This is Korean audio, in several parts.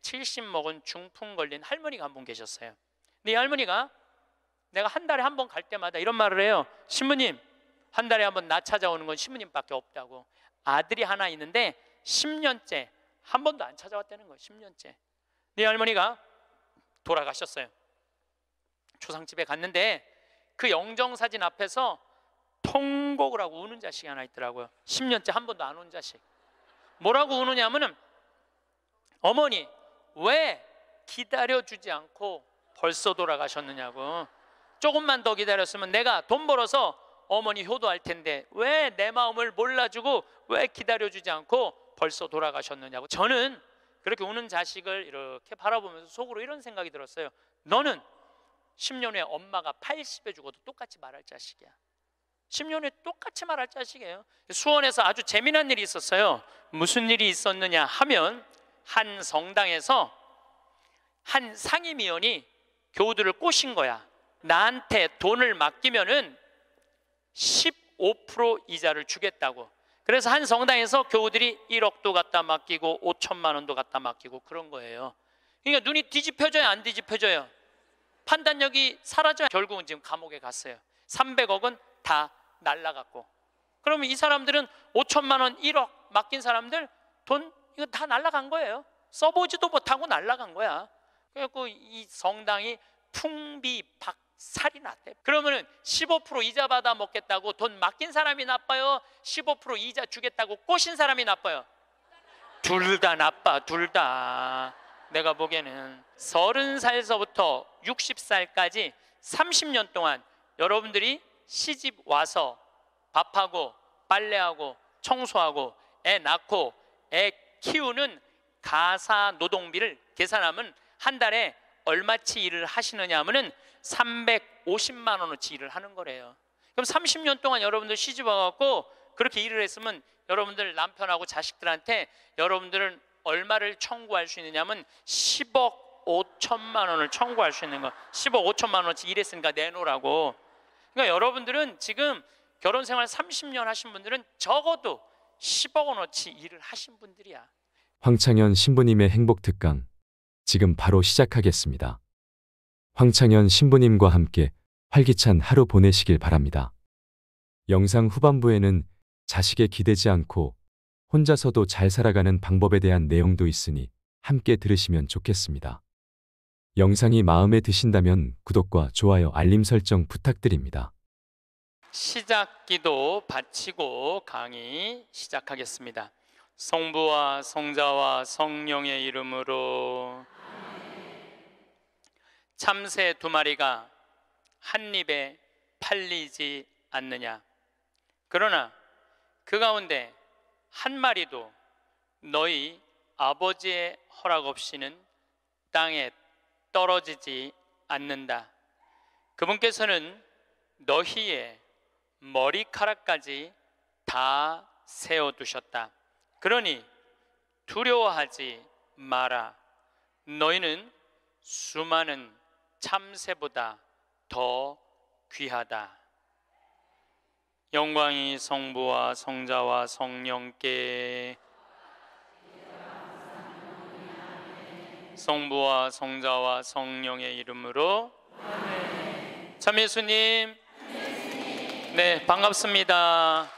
70 먹은 중풍 걸린 할머니가 한 분 계셨어요. 근데 이 할머니가 내가 한 달에 한 번 갈 때마다 이런 말을 해요. 신부님, 한 달에 한 번 나 찾아오는 건 신부님밖에 없다고. 아들이 하나 있는데 10년째 한 번도 안 찾아왔다는 거예요. 10년째. 네 할머니가 돌아가셨어요. 초상집에 갔는데 그 영정사진 앞에서 통곡을 하고 우는 자식이 하나 있더라고요. 10년째 한 번도 안 온 자식. 뭐라고 우느냐면은, 어머니 왜 기다려주지 않고 벌써 돌아가셨느냐고. 조금만 더 기다렸으면 내가 돈 벌어서 어머니 효도할 텐데 왜 내 마음을 몰라주고 왜 기다려주지 않고 벌써 돌아가셨느냐고. 저는 그렇게 우는 자식을 이렇게 바라보면서 속으로 이런 생각이 들었어요. 너는 10년 후에 엄마가 80에 죽어도 똑같이 말할 자식이야. 10년 후에 똑같이 말할 자식이에요. 수원에서 아주 재미난 일이 있었어요. 무슨 일이 있었느냐 하면, 한 성당에서 한 상임위원이 교우들을 꼬신 거야. 나한테 돈을 맡기면은 15% 이자를 주겠다고. 그래서 한 성당에서 교우들이 1억도 갖다 맡기고 5천만 원도 갖다 맡기고 그런 거예요. 그러니까 눈이 뒤집혀져요, 안 뒤집혀져요? 판단력이 사라져요. 결국은 지금 감옥에 갔어요. 300억은 다 날라갔고. 그러면 이 사람들은 5천만 원, 1억 맡긴 사람들 돈 이거 다 날라간 거예요. 써보지도 못하고 날라간 거야. 그래갖고 이 성당이 풍비박살이 났대. 그러면은 15% 이자 받아 먹겠다고 돈 맡긴 사람이 나빠요? 15% 이자 주겠다고 꼬신 사람이 나빠요? 둘 다 나빠, 둘 다. 내가 보기에는 30살서부터 60살까지 30년 동안 여러분들이 시집 와서 밥하고 빨래하고 청소하고 애 낳고 애 키우는 가사 노동비를 계산하면 한 달에 얼마치 일을 하시느냐 하면은 350만 원어치 일을 하는 거래요. 그럼 30년 동안 여러분들 시집 와갖고 그렇게 일을 했으면 여러분들 남편하고 자식들한테 여러분들은 얼마를 청구할 수 있느냐면 10억 5천만 원을 청구할 수 있는 거. 10억 5천만 원어치 일했으니까 내놓으라고. 그러니까 여러분들은 지금 결혼 생활 30년 하신 분들은 적어도 10억 원어치 일을 하신 분들이야. 황창현 신부님의 행복 특강 지금 바로 시작하겠습니다. 황창현 신부님과 함께 활기찬 하루 보내시길 바랍니다. 영상 후반부에는 자식에 기대지 않고 혼자서도 잘 살아가는 방법에 대한 내용도 있으니 함께 들으시면 좋겠습니다. 영상이 마음에 드신다면 구독과 좋아요, 알림 설정 부탁드립니다. 시작기도 바치고 강의 시작하겠습니다. 성부와 성자와 성령의 이름으로. 참새 2마리가 한 입에 팔리지 않느냐. 그러나 그 가운데 한 마리도 너희 아버지의 허락 없이는 땅에 떨어지지 않는다. 그분께서는 너희의 머리카락까지 다 세워두셨다. 그러니 두려워하지 마라. 너희는 수많은 참새보다 더 귀하다. 영광이 성부와 성자와 성령께. 성부와 성자와 성령의 이름으로. 참 예수님. 네, 반갑습니다.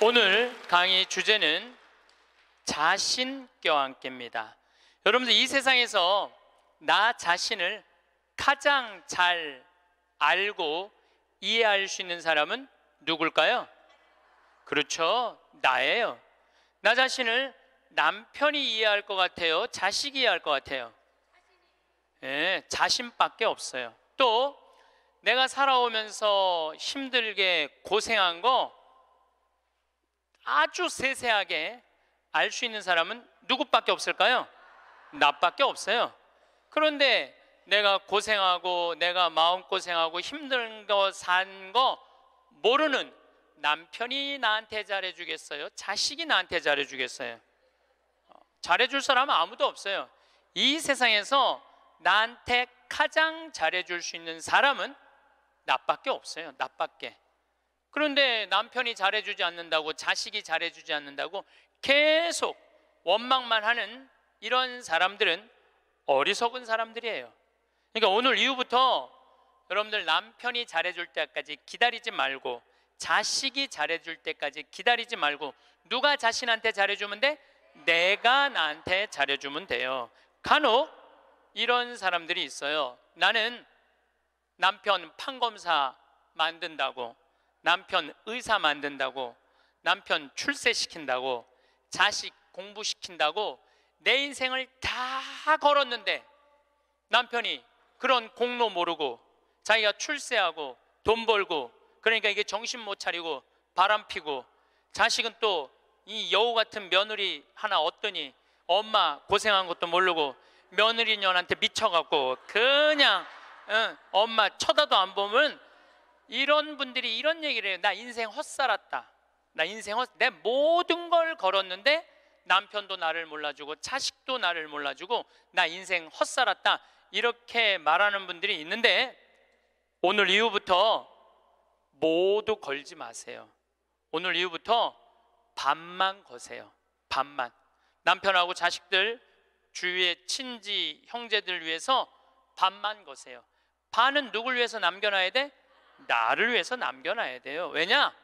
오늘 강의 주제는 자신 껴안기입니다. 여러분들 이 세상에서 나 자신을 가장 잘 알고 이해할 수 있는 사람은 누굴까요? 그렇죠, 나예요. 나 자신을 남편이 이해할 것 같아요? 자식이 이해할 것 같아요? 네, 자신밖에 없어요. 또 내가 살아오면서 힘들게 고생한 거 아주 세세하게 알 수 있는 사람은 누구밖에 없을까요? 나밖에 없어요. 그런데 내가 고생하고 내가 마음고생하고 힘든 거 산 거 모르는 남편이 나한테 잘해주겠어요? 자식이 나한테 잘해주겠어요? 잘해줄 사람은 아무도 없어요. 이 세상에서 나한테 가장 잘해줄 수 있는 사람은 나밖에 없어요. 나밖에. 그런데 남편이 잘해주지 않는다고, 자식이 잘해주지 않는다고 계속 원망만 하는 이런 사람들은 어리석은 사람들이에요. 그러니까 오늘 이후부터 여러분들 남편이 잘해줄 때까지 기다리지 말고, 자식이 잘해줄 때까지 기다리지 말고, 누가 자신한테 잘해주면 돼? 내가 나한테 잘해주면 돼요. 간혹 이런 사람들이 있어요. 나는 남편 판검사 만든다고, 남편 의사 만든다고, 남편 출세시킨다고, 자식 공부시킨다고 내 인생을 다 걸었는데 남편이 그런 공로 모르고 자기가 출세하고 돈 벌고, 그러니까 이게 정신 못 차리고 바람 피고, 자식은 또 이 여우 같은 며느리 하나 얻더니 엄마 고생한 것도 모르고 며느리년한테 미쳐갖고 그냥 엄마 쳐다도 안 보면, 이런 분들이 이런 얘기를 해요. 나 인생 헛살았다. 나 인생 내 모든 걸 걸었는데 남편도 나를 몰라주고 자식도 나를 몰라주고 나 인생 헛살았다. 이렇게 말하는 분들이 있는데, 오늘 이후부터 모두 걸지 마세요. 오늘 이후부터 반만 거세요. 반만. 남편하고 자식들, 주위의 친지 형제들 위해서 반만 거세요. 반은 누굴 위해서 남겨놔야 돼? 나를 위해서 남겨놔야 돼요. 왜냐?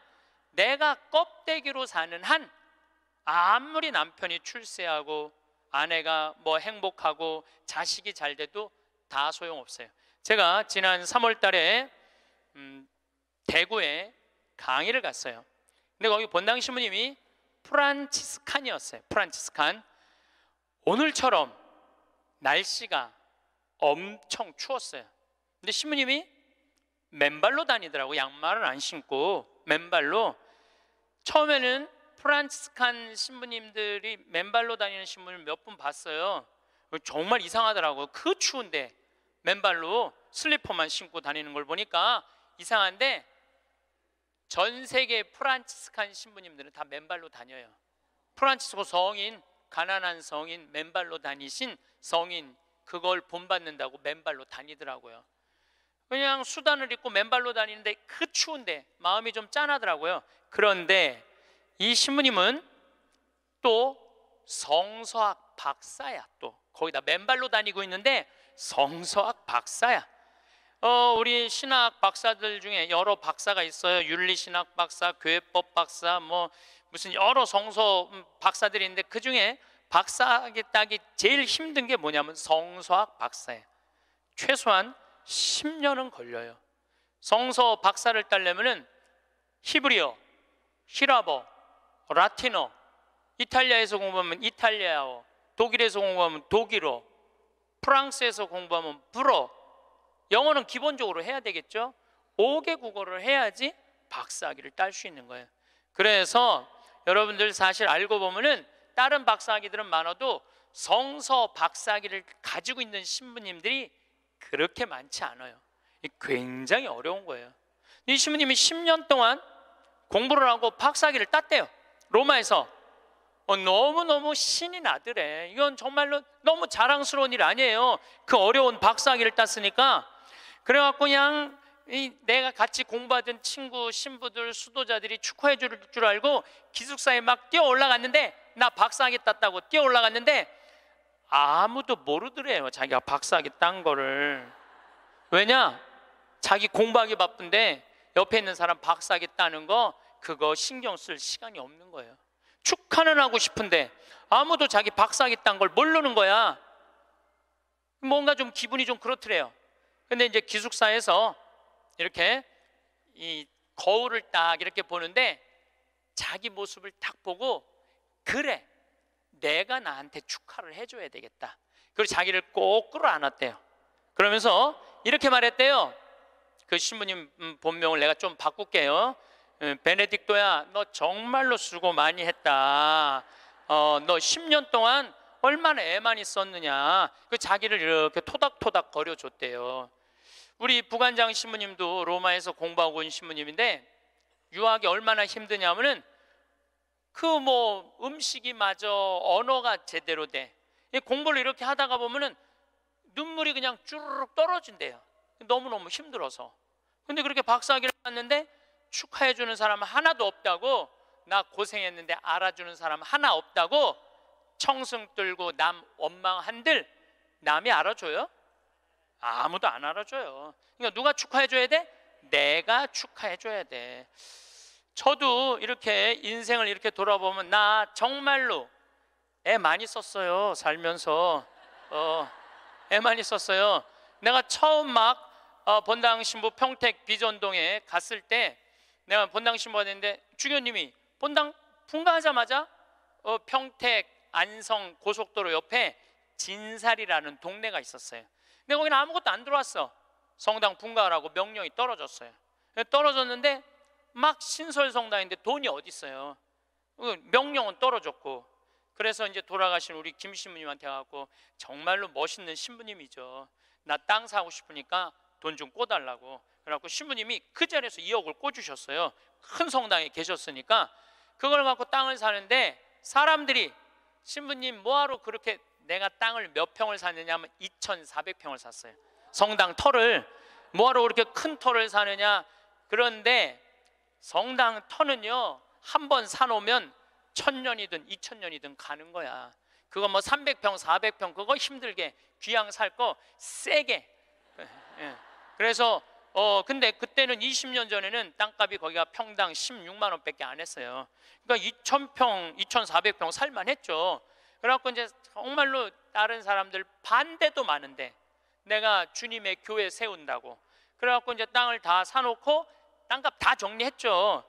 내가 껍데기로 사는 한 아무리 남편이 출세하고 아내가 뭐 행복하고 자식이 잘 돼도 다 소용없어요. 제가 지난 3월 달에 대구에 강의를 갔어요. 근데 거기 본당 신부님이 프란치스칸이었어요. 프란치스칸. 오늘처럼 날씨가 엄청 추웠어요. 근데 신부님이 맨발로 다니더라고. 양말을 안 신고 맨발로. 처음에는 프란치스칸 신부님들이 맨발로 다니는 신부님을 몇 분 봤어요. 정말 이상하더라고요. 그 추운데 맨발로 슬리퍼만 신고 다니는 걸 보니까 이상한데, 전 세계 프란치스칸 신부님들은 다 맨발로 다녀요. 프란치스코 성인, 가난한 성인, 맨발로 다니신 성인, 그걸 본받는다고 맨발로 다니더라고요. 그냥 수단을 입고 맨발로 다니는데 그 추운데 마음이 좀 짠하더라고요. 그런데 이 신부님은 또 성서학 박사야. 또 거기다 맨발로 다니고 있는데 성서학 박사야. 우리 신학 박사들 중에 여러 박사가 있어요. 윤리신학 박사, 교회법 박사, 뭐 무슨 여러 성서 박사들이 있는데 그 중에 박사하기 따기 제일 힘든 게 뭐냐면 성서학 박사예요. 최소한 10년은 걸려요. 성서 박사를 따려면은 히브리어, 히라버, 라틴어, 이탈리아에서 공부하면 이탈리아어, 독일에서 공부하면 독일어, 프랑스에서 공부하면 불어, 영어는 기본적으로 해야 되겠죠. 5개 국어를 해야지 박사학위를 딸 수 있는 거예요. 그래서 여러분들 사실 알고 보면은 다른 박사학위들은 많아도 성서 박사학위를 가지고 있는 신부님들이 그렇게 많지 않아요. 굉장히 어려운 거예요. 이 신부님이 10년 동안 공부를 하고 박사학위를 땄대요. 로마에서. 너무너무 신이 나더래. 이건 정말로 너무 자랑스러운 일 아니에요. 그 어려운 박사학위를 땄으니까. 그래갖고 그냥 내가 같이 공부하던 친구, 신부들, 수도자들이 축하해 줄 알고 기숙사에 막 뛰어 올라갔는데, 나 박사학위 땄다고 뛰어 올라갔는데 아무도 모르더래요. 자기가 박사학위 딴 거를. 왜냐? 자기 공부하기 바쁜데 옆에 있는 사람 박사학위 따는 거 그거 신경 쓸 시간이 없는 거예요. 축하는 하고 싶은데 아무도 자기 박사학위 딴 걸 모르는 거야. 뭔가 좀 기분이 좀 그렇더래요. 근데 이제 기숙사에서 이렇게 이 거울을 딱 이렇게 보는데 자기 모습을 딱 보고, 그래, 내가 나한테 축하를 해줘야 되겠다. 그리고 자기를 꼭 끌어안았대요. 그러면서 이렇게 말했대요. 그 신부님 본명을 내가 좀 바꿀게요. 베네딕토야, 너 정말로 수고 많이 했다. 너 10년 동안 얼마나 애만 있었느냐. 그 자기를 이렇게 토닥토닥 거려줬대요. 우리 부관장 신부님도 로마에서 공부하고 온 신부님인데 유학이 얼마나 힘드냐면은 그 뭐 음식이 마저 언어가 제대로 돼. 공부를 이렇게 하다가 보면은 눈물이 그냥 쭈르륵 떨어진대요. 너무너무 힘들어서. 근데 그렇게 박사학위를 땄는데 축하해 주는 사람 하나도 없다고, 나 고생했는데 알아주는 사람 하나 없다고 청승 들고 남 원망한들 남이 알아줘요? 아무도 안 알아줘요. 그러니까 누가 축하해 줘야 돼? 내가 축하해 줘야 돼. 저도 이렇게 인생을 이렇게 돌아보면 나 정말로 애 많이 썼어요. 살면서 애 많이 썼어요. 내가 처음 막 본당 신부 평택 비전동에 갔을 때 내가 본당 신부가 됐는데 주교님이 본당 분가하자마자 평택 안성 고속도로 옆에 진살이라는 동네가 있었어요. 근데 거기는 아무것도 안 들어왔어. 성당 분가하라고 명령이 떨어졌어요. 떨어졌는데 막 신설 성당인데 돈이 어디 있어요? 명령은 떨어졌고. 그래서 이제 돌아가신 우리 김 신부님한테 가고, 정말로 멋있는 신부님이죠. 나 땅 사고 싶으니까 돈 좀 꿔달라고. 그래갖고 신부님이 그 자리에서 2억을 꿔주셨어요. 큰 성당에 계셨으니까. 그걸 갖고 땅을 사는데 사람들이 신부님 뭐하러 그렇게, 내가 땅을 몇 평을 샀느냐 하면 2,400평을 샀어요. 성당 터를 뭐하러 그렇게 큰 터를 사느냐. 그런데 성당 터는요, 한 번 사놓으면 1,000년이든 2,000년이든 가는 거야. 그거 뭐 300평 400평 그거 힘들게 귀양 살 거 세게. 그래서 근데 그때는 20년 전에는 땅값이 거기가 평당 16만 원밖에 안 했어요. 그러니까 2,000평 2,400평 살만 했죠. 그래갖고 이제 정말로 다른 사람들 반대도 많은데 내가 주님의 교회 세운다고 그래갖고 이제 땅을 다 사놓고 땅값 다 정리했죠.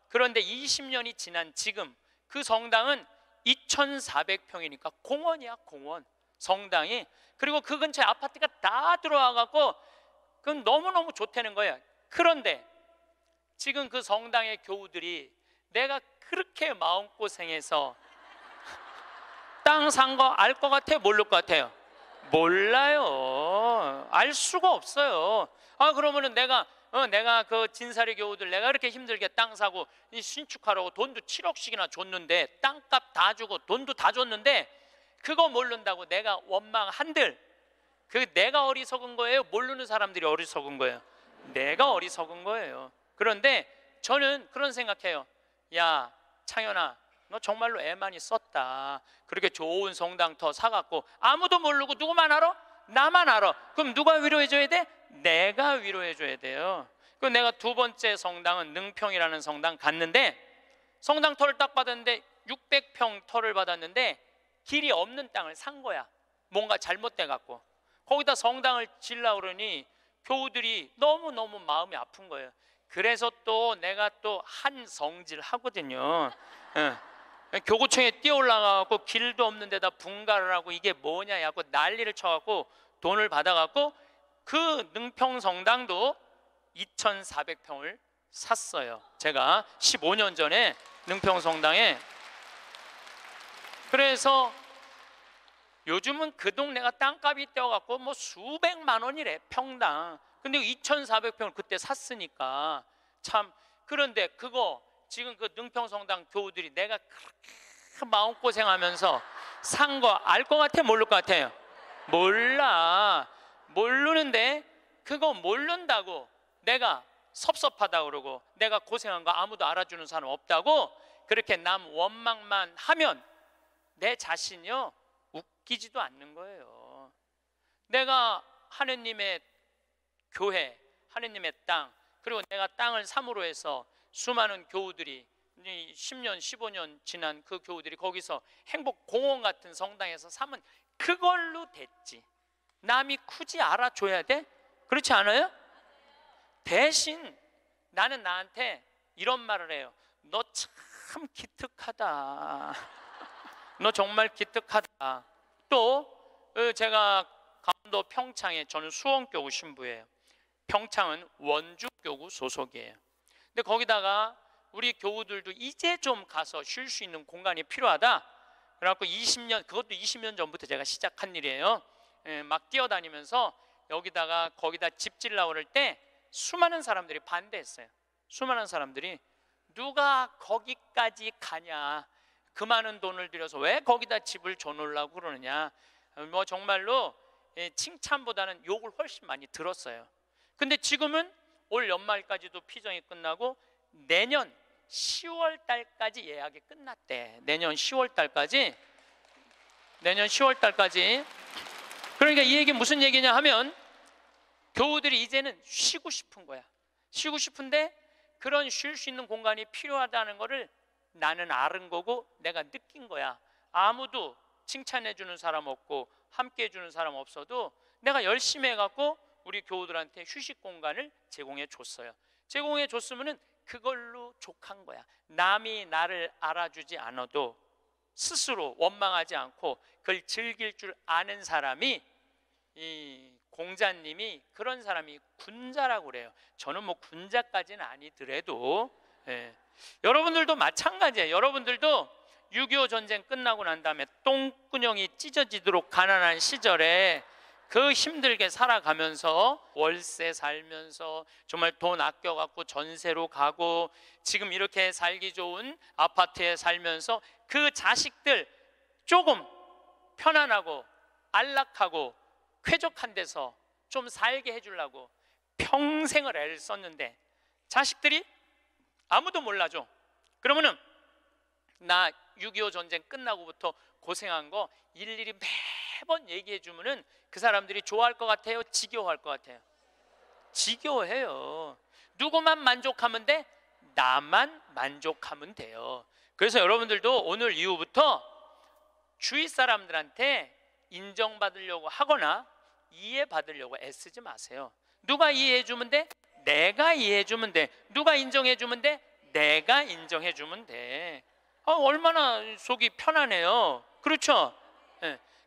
그런데 20년이 지난 지금 그 성당은 2,400평이니까 공원이야, 공원. 성당이. 그리고 그 근처에 아파트가 다 들어와 갖고 그건 너무너무 좋다는 거예요. 그런데 지금 그 성당의 교우들이 내가 그렇게 마음고생해서 땅 산 거 알 것 같아요? 모를 것 같아요? 몰라요. 알 수가 없어요. 그러면은 내가 그 진사리 교우들 내가 그렇게 힘들게 땅 사고 신축하라고 돈도 7억씩이나 줬는데, 땅값 다 주고 돈도 다 줬는데 그거 모른다고 내가 원망한들, 그 내가 어리석은 거예요? 모르는 사람들이 어리석은 거예요? 내가 어리석은 거예요. 그런데 저는 그런 생각해요. 야 창현아, 너 정말로 애 많이 썼다. 그렇게 좋은 성당터 사갖고 아무도 모르고 누구만 알아? 나만 알아. 그럼 누가 위로해줘야 돼? 내가 위로해줘야 돼요. 그 내가 두 번째 성당은 능평이라는 성당 갔는데, 성당 터를 딱 받았는데 600평 터를 받았는데 길이 없는 땅을 산 거야. 뭔가 잘못돼 갖고 거기다 성당을 지으려고 그러니 교우들이 너무너무 마음이 아픈 거예요. 그래서 또 내가 또 한 성질 하거든요. 교구청에 뛰어 올라가갖고 길도 없는 데다 분가를 하고 이게 뭐냐 하고 난리를 쳐갖고 돈을 받아갖고 그 능평 성당도 2,400평을 샀어요. 제가 15년 전에 능평 성당에. 그래서 요즘은 그 동네가 땅값이 뛰어갖고 뭐 수백만 원이래 평당. 근데 2,400평을 그때 샀으니까 참. 그런데 그거 지금 그 능평성당 교우들이 내가 그렇게 마음고생하면서 산 거 알 것 같아? 모를 것 같아요? 몰라. 모르는데 그거 모른다고 내가 섭섭하다 그러고 내가 고생한 거 아무도 알아주는 사람 없다고 그렇게 남 원망만 하면 내 자신이요 웃기지도 않는 거예요. 내가 하느님의 교회, 하느님의 땅, 그리고 내가 땅을 삼으로 해서 수많은 교우들이 10년, 15년 지난 그 교우들이 거기서 행복공원 같은 성당에서 사면 그걸로 됐지. 남이 굳이 알아줘야 돼? 그렇지 않아요? 대신 나는 나한테 이런 말을 해요. 너 참 기특하다. 너 정말 기특하다. 또 제가 강원도 평창에, 저는 수원교구 신부예요. 평창은 원주교구 소속이에요. 근데 거기다가 우리 교우들도 이제 좀 가서 쉴 수 있는 공간이 필요하다. 그래갖고 20년, 그것도 20년 전부터 제가 시작한 일이에요. 막 뛰어다니면서 거기다 집 지으려고 그럴 때 수많은 사람들이 반대했어요. 수많은 사람들이 누가 거기까지 가냐, 그 많은 돈을 들여서 왜 거기다 집을 줘놓으려고 그러느냐. 뭐 정말로 칭찬보다는 욕을 훨씬 많이 들었어요. 근데 지금은 올 연말까지도 피정이 끝나고 내년 10월 달까지 예약이 끝났대. 내년 10월 달까지. 그러니까 이 얘기 무슨 얘기냐 하면 교우들이 이제는 쉬고 싶은 거야. 쉬고 싶은데 그런 쉴 수 있는 공간이 필요하다는 거를 나는 아는 거고 내가 느낀 거야. 아무도 칭찬해 주는 사람 없고 함께 해 주는 사람 없어도 내가 열심히 해갖고 우리 교우들한테 휴식 공간을 제공해 줬어요. 제공해 줬으면은 그걸로 족한 거야. 남이 나를 알아주지 않아도 스스로 원망하지 않고 그걸 즐길 줄 아는 사람이, 이 공자님이 그런 사람이 군자라고 그래요. 저는 뭐 군자까지는 아니더라도 여러분들도 마찬가지예요. 여러분들도 6.25 전쟁 끝나고 난 다음에 똥구녕이 찢어지도록 가난한 시절에 그 힘들게 살아가면서 월세 살면서 정말 돈 아껴갖고 전세로 가고 지금 이렇게 살기 좋은 아파트에 살면서 그 자식들 조금 편안하고 안락하고 쾌적한 데서 좀 살게 해주려고 평생을 애를 썼는데 자식들이 아무도 몰라줘. 그러면은 나 6.25 전쟁 끝나고부터 고생한 거 일일이 매번 얘기해 주면은 그 사람들이 좋아할 것 같아요? 지겨워할 것 같아요? 지겨워해요. 누구만 만족하면 돼? 나만 만족하면 돼요. 그래서 여러분들도 오늘 이후부터 주위 사람들한테 인정받으려고 하거나 이해받으려고 애쓰지 마세요. 누가 이해해 주면 돼? 내가 이해해 주면 돼. 누가 인정해 주면 돼? 내가 인정해 주면 돼. 얼마나 속이 편하네요. 그렇죠?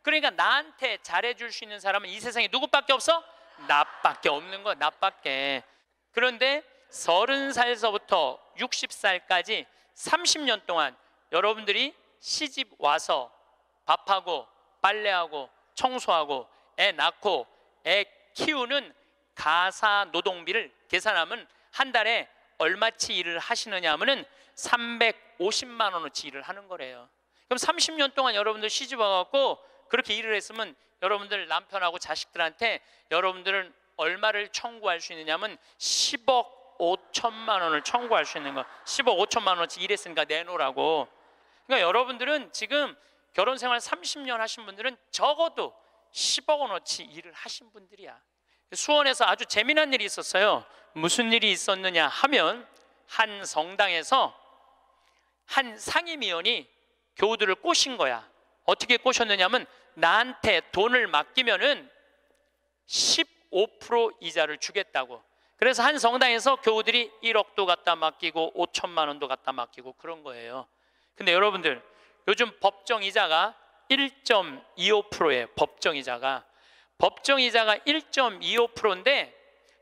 그러니까 나한테 잘해줄 수 있는 사람은 이 세상에 누구밖에 없어? 나밖에 없는 거야. 나밖에. 그런데 30살서부터 60살까지 30년 동안 여러분들이 시집 와서 밥하고 빨래하고 청소하고 애 낳고 애 키우는 가사 노동비를 계산하면 한 달에 얼마치 일을 하시느냐 하면은 350만 원어치 일을 하는 거래요. 그럼 30년 동안 여러분들 시집 와갖고 그렇게 일을 했으면 여러분들 남편하고 자식들한테 여러분들은 얼마를 청구할 수 있느냐면 10억 5천만 원을 청구할 수 있는 거. 10억 5천만 원어치 일했으니까 내놓으라고. 그러니까 여러분들은 지금 결혼 생활 30년 하신 분들은 적어도 10억 원어치 일을 하신 분들이야. 수원에서 아주 재미난 일이 있었어요. 무슨 일이 있었느냐 하면 한 성당에서 한 상임위원이 교우들을 꼬신 거야. 어떻게 꼬셨느냐면 나한테 돈을 맡기면은 15% 이자를 주겠다고. 그래서 한 성당에서 교우들이 1억도 갖다 맡기고 5천만 원도 갖다 맡기고 그런 거예요. 근데 여러분들 요즘 법정 이자가 1.25%예요. 법정 이자가 1.25%인데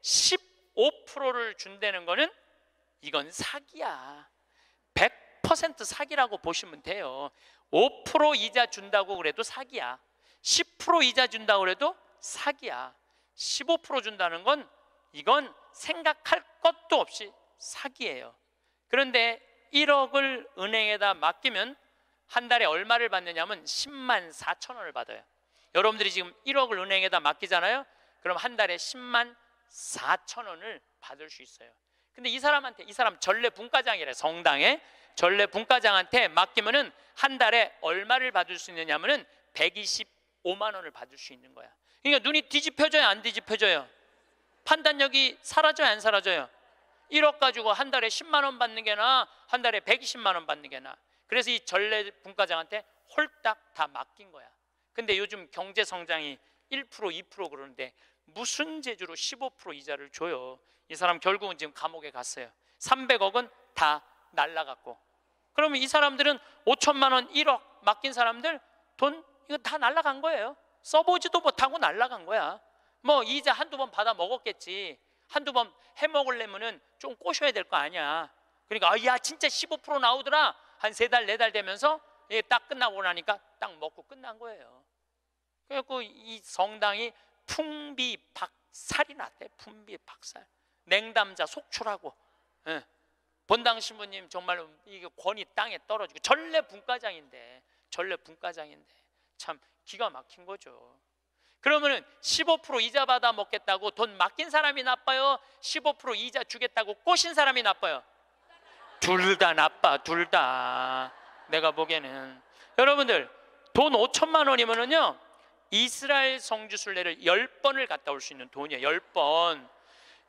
15%를 준다는 거는 이건 사기야. 100% 사기라고 보시면 돼요. 5% 이자 준다고 그래도 사기야. 10% 이자 준다고 그래도 사기야. 15% 준다는 건 이건 생각할 것도 없이 사기예요. 그런데 1억을 은행에다 맡기면 한 달에 얼마를 받느냐면 10만 4천 원을 받아요. 여러분들이 지금 1억을 은행에다 맡기잖아요. 그럼 한 달에 10만 4천 원을 받을 수 있어요. 근데 이 사람 전례 분과장이래. 성당에 전례 분과장한테 맡기면은 한 달에 얼마를 받을 수 있느냐면은 125만 원을 받을 수 있는 거야. 그러니까 눈이 뒤집혀져요, 안 뒤집혀져요? 판단력이 사라져요, 안 사라져요? 1억 가지고 한 달에 10만 원 받는 게 나아, 한 달에 120만 원 받는 게 나아. 그래서 이 전례 분과장한테 홀딱 다 맡긴 거야. 근데 요즘 경제 성장이 1% 2% 그러는데 무슨 재주로 15% 이자를 줘요? 이 사람 결국은 지금 감옥에 갔어요. 300억은 다 날라갔고. 그러면 이 사람들은 5천만 원 1억 맡긴 사람들 돈 이거 다 날라간 거예요. 써보지도 못하고 날라간 거야. 뭐 이자 한두 번 받아 먹었겠지. 한두 번 해먹으려면은 좀 꼬셔야 될 거 아니야. 그러니까 야 진짜 15% 나오더라. 한 3달 4달 되면서 딱 끝나고 나니까 딱 먹고 끝난 거예요. 그래갖고 이 성당이 풍비박살이 났대. 풍비박살. 냉담자 속출하고. 본당 신부님 정말 이게 권위 땅에 떨어지고 전례 분과장인데 참 기가 막힌 거죠. 그러면은 15% 이자 받아 먹겠다고 돈 맡긴 사람이 나빠요? 15% 이자 주겠다고 꼬신 사람이 나빠요? 둘 다 나빠, 둘 다. 내가 보기에는. 여러분들, 돈 5천만 원이면은요, 이스라엘 성지순례를 10번을 갔다 올 수 있는 돈이에요. 10번.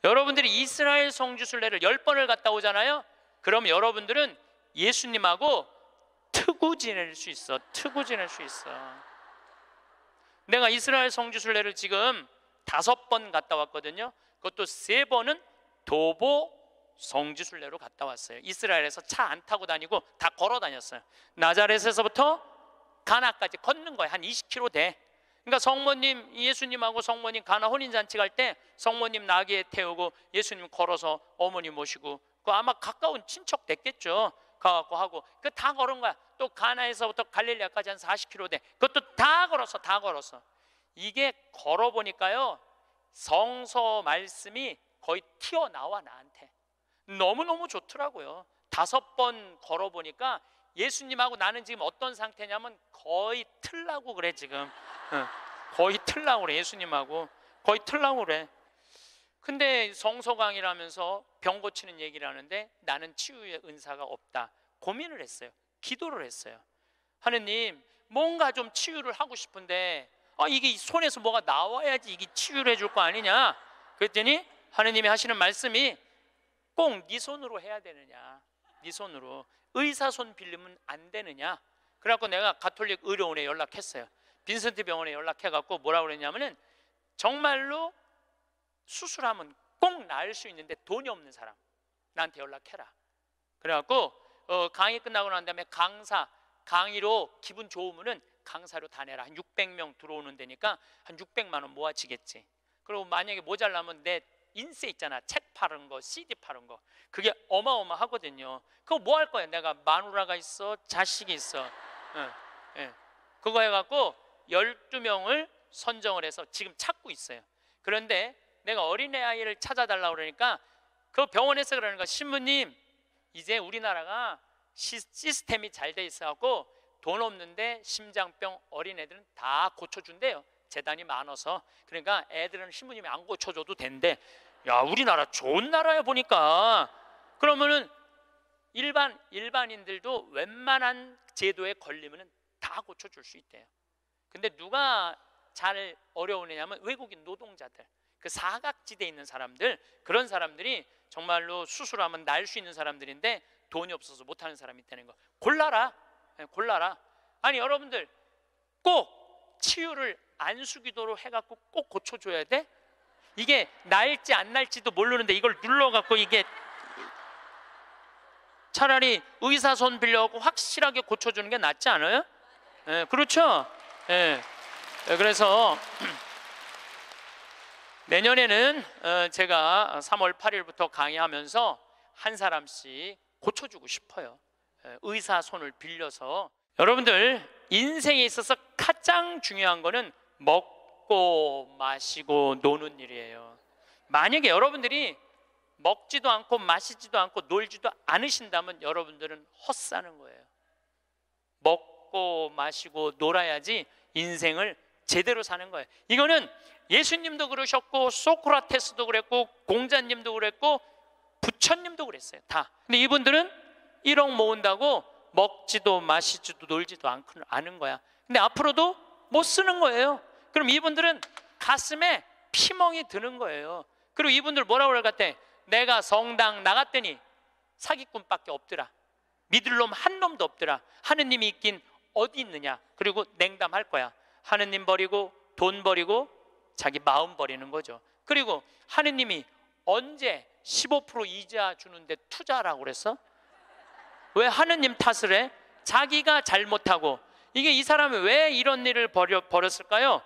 여러분들이 이스라엘 성지순례를 10번을 갔다 오잖아요. 그럼 여러분들은 예수님하고 트고 지낼 수 있어. 트고 지낼 수 있어. 내가 이스라엘 성지순례를 지금 5번 갔다 왔거든요. 그것도 3번은 도보 성지순례로 갔다 왔어요. 이스라엘에서 차 안 타고 다니고 다 걸어 다녔어요. 나자렛에서부터 가나까지 걷는 거예요. 한 20km 돼. 그러니까 성모님, 예수님하고 성모님 가나 혼인잔치 갈 때 성모님 나귀에 태우고 예수님 걸어서 어머니 모시고, 그 아마 가까운 친척 됐겠죠. 가갖고 하고 그 다 걸은 거야. 또 가나에서부터 갈릴리아까지 한 40km 돼. 그것도 다 걸었어. 다 걸었어. 이게 걸어보니까요, 성서 말씀이 거의 튀어나와 나한테. 너무너무 좋더라고요. 5번 걸어보니까 예수님하고 나는 지금 어떤 상태냐면 거의 틀라고 그래 지금. 거의 틀라고 그래. 예수님하고 거의 틀라고 그래. 근데 성서 강의라면서 병 고치는 얘기를 하는데 나는 치유의 은사가 없다. 고민을 했어요. 기도를 했어요. 하느님, 뭔가 좀 치유를 하고 싶은데 이게 손에서 뭐가 나와야지 이게 치유를 해줄 거 아니냐. 그랬더니 하느님이 하시는 말씀이 꼭 네 손으로 해야 되느냐. 네 손으로. 의사 손 빌리면 안 되느냐. 그래갖고 내가 가톨릭 의료원에 연락했어요. 빈센트 병원에 연락해갖고 뭐라고 그랬냐면은 정말로 수술하면 꼭 나을 수 있는데 돈이 없는 사람 나한테 연락해라. 그래갖고 강의 끝나고 난 다음에 강의로 기분 좋으면은 강사료 다 내라. 한 600명 들어오는 데니까 한 600만 원 모아지겠지. 그리고 만약에 모자라면 내 인세 있잖아. 책 파는 거, CD 파는 거. 그게 어마어마하거든요. 그거 뭐 할 거야? 내가 마누라가 있어, 자식이 있어. 그거 해갖고 12명을 선정을 해서 지금 찾고 있어요. 그런데 내가 어린아이를 찾아달라고 그러니까 그 병원에서 그러는 거야. 신부님, 이제 우리나라가 시스템이 잘 돼 있어갖고 돈 없는데 심장병 어린애들은 다 고쳐준대요. 재단이 많아서. 그러니까 애들은 신부님이 안 고쳐줘도 된대. 야, 우리나라 좋은 나라야 보니까. 그러면은 일반인들도 웬만한 제도에 걸리면은 다 고쳐줄 수 있대요. 근데 누가 잘 어려우냐면 외국인 노동자들, 그 사각지대에 있는 사람들, 그런 사람들이 정말로 수술하면 날 수 있는 사람들인데 돈이 없어서 못하는 사람이 있다는 거. 골라라. 골라라. 아니 여러분들 꼭 치유를 안수기도로 해갖고 꼭 고쳐줘야 돼? 이게 날지 안 날지도 모르는데 이걸 눌러갖고 이게 차라리 의사 손 빌려갖고 확실하게 고쳐주는 게 낫지 않아요? 그렇죠? 그래서 내년에는 제가 3월 8일부터 강의하면서 한 사람씩 고쳐주고 싶어요. 의사 손을 빌려서. 여러분들 인생에 있어서 가장 중요한 거는 먹고 마시고 노는 일이에요. 만약에 여러분들이 먹지도 않고 마시지도 않고 놀지도 않으신다면 여러분들은 헛사는 거예요. 먹고 마시고 놀아야지 인생을 제대로 사는 거예요. 이거는 예수님도 그러셨고 소크라테스도 그랬고 공자님도 그랬고 부처님도 그랬어요. 다. 근데 이분들은 1억 모은다고 먹지도 마시지도 놀지도 않은 거야. 근데 앞으로도 못 쓰는 거예요. 그럼 이분들은 가슴에 피멍이 드는 거예요. 그리고 이분들 뭐라고 그럴 것 같아? 내가 성당 나갔더니 사기꾼밖에 없더라. 믿을 놈 한 놈도 없더라. 하느님이 있긴 어디 있느냐. 그리고 냉담할 거야. 하느님 버리고 돈 버리고 자기 마음 버리는 거죠. 그리고 하느님이 언제 15% 이자 주는데 투자라고 그랬어? 왜 하느님 탓을 해? 자기가 잘못하고. 이게 이 사람이 왜 이런 일을 벌였을까요?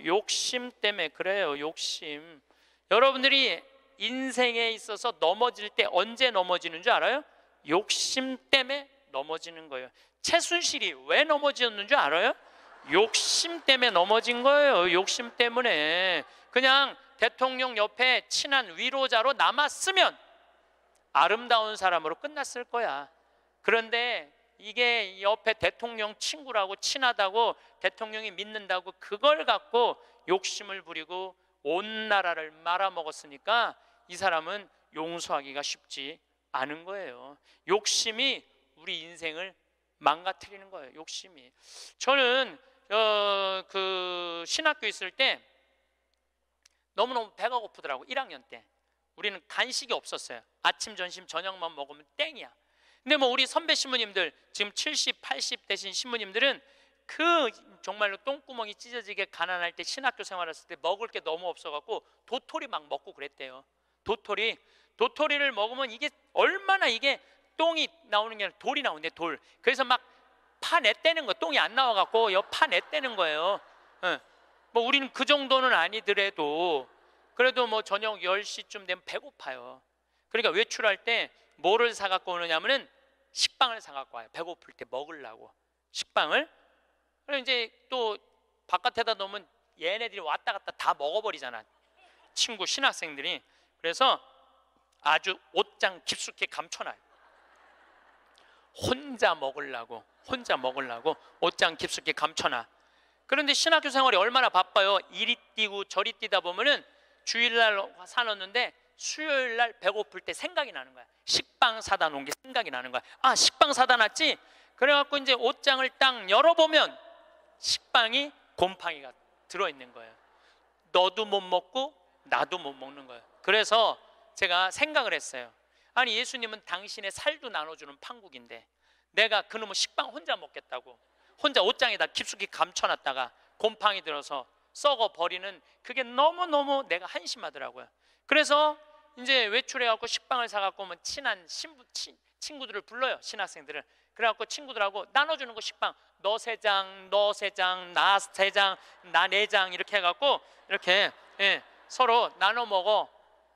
욕심 때문에 그래요. 욕심. 여러분들이 인생에 있어서 넘어질 때 언제 넘어지는 줄 알아요? 욕심 때문에 넘어지는 거예요. 최순실이 왜 넘어졌는 줄 알아요? 욕심 때문에 넘어진 거예요. 욕심 때문에. 그냥 대통령 옆에 친한 위로자로 남았으면 아름다운 사람으로 끝났을 거야. 그런데 이게 옆에 대통령 친구라고 친하다고 대통령이 믿는다고 그걸 갖고 욕심을 부리고 온 나라를 말아먹었으니까 이 사람은 용서하기가 쉽지 않은 거예요. 욕심이 우리 인생을 망가뜨리는 거예요. 욕심이. 저는 그 신학교 있을 때 너무너무 배가 고프더라고. 1학년 때 우리는 간식이 없었어요. 아침, 점심, 저녁만 먹으면 땡이야. 근데 뭐 우리 선배 신부님들 지금 70, 80 되신 신부님들은 그 정말로 똥구멍이 찢어지게 가난할 때 신학교 생활했을 때 먹을 게 너무 없어갖고 도토리 막 먹고 그랬대요. 도토리를 먹으면 이게 얼마나 이게 똥이 나오는 게 아니라 돌이 나오는데 돌. 그래서 막 파냈다는 거. 똥이 안 나와갖고 파냈다는 거예요. 뭐 우리는 그 정도는 아니더라도 그래도 뭐 저녁 10시쯤 되면 배고파요. 그러니까 외출할 때 뭐를 사갖고 오느냐면은 식빵을 사갖고 와요. 배고플 때 먹으려고 식빵을. 그럼 이제 또 바깥에다 놓으면 얘네들이 왔다 갔다 다 먹어버리잖아. 친구 신학생들이. 그래서 아주 옷장 깊숙이 감춰놔요. 혼자 먹으려고 옷장 깊숙이 감춰놔. 그런데 신학교 생활이 얼마나 바빠요. 이리 뛰고 저리 뛰다 보면은 주일날 사놓는데 수요일날 배고플 때 생각이 나는 거야. 식빵 사다 놓은 게 생각이 나는 거야. 아, 식빵 사다 놨지? 그래갖고 이제 옷장을 딱 열어보면 식빵이 곰팡이가 들어있는 거예요. 너도 못 먹고 나도 못 먹는 거예요. 그래서 제가 생각을 했어요. 아니, 예수님은 당신의 살도 나눠주는 판국인데 내가 그놈의 식빵 혼자 먹겠다고 혼자 옷장에다 깊숙이 감춰놨다가 곰팡이 들어서 썩어버리는 그게 너무너무 내가 한심하더라고요. 그래서 이제 외출해갖고 식빵을 사갖고 오면 친한 친구들을 불러요. 신학생들을. 그래갖고 친구들하고 나눠주는 거. 식빵 너 3장, 너 3장, 나 3장, 나 4장 이렇게 해갖고 이렇게 서로 나눠 먹어.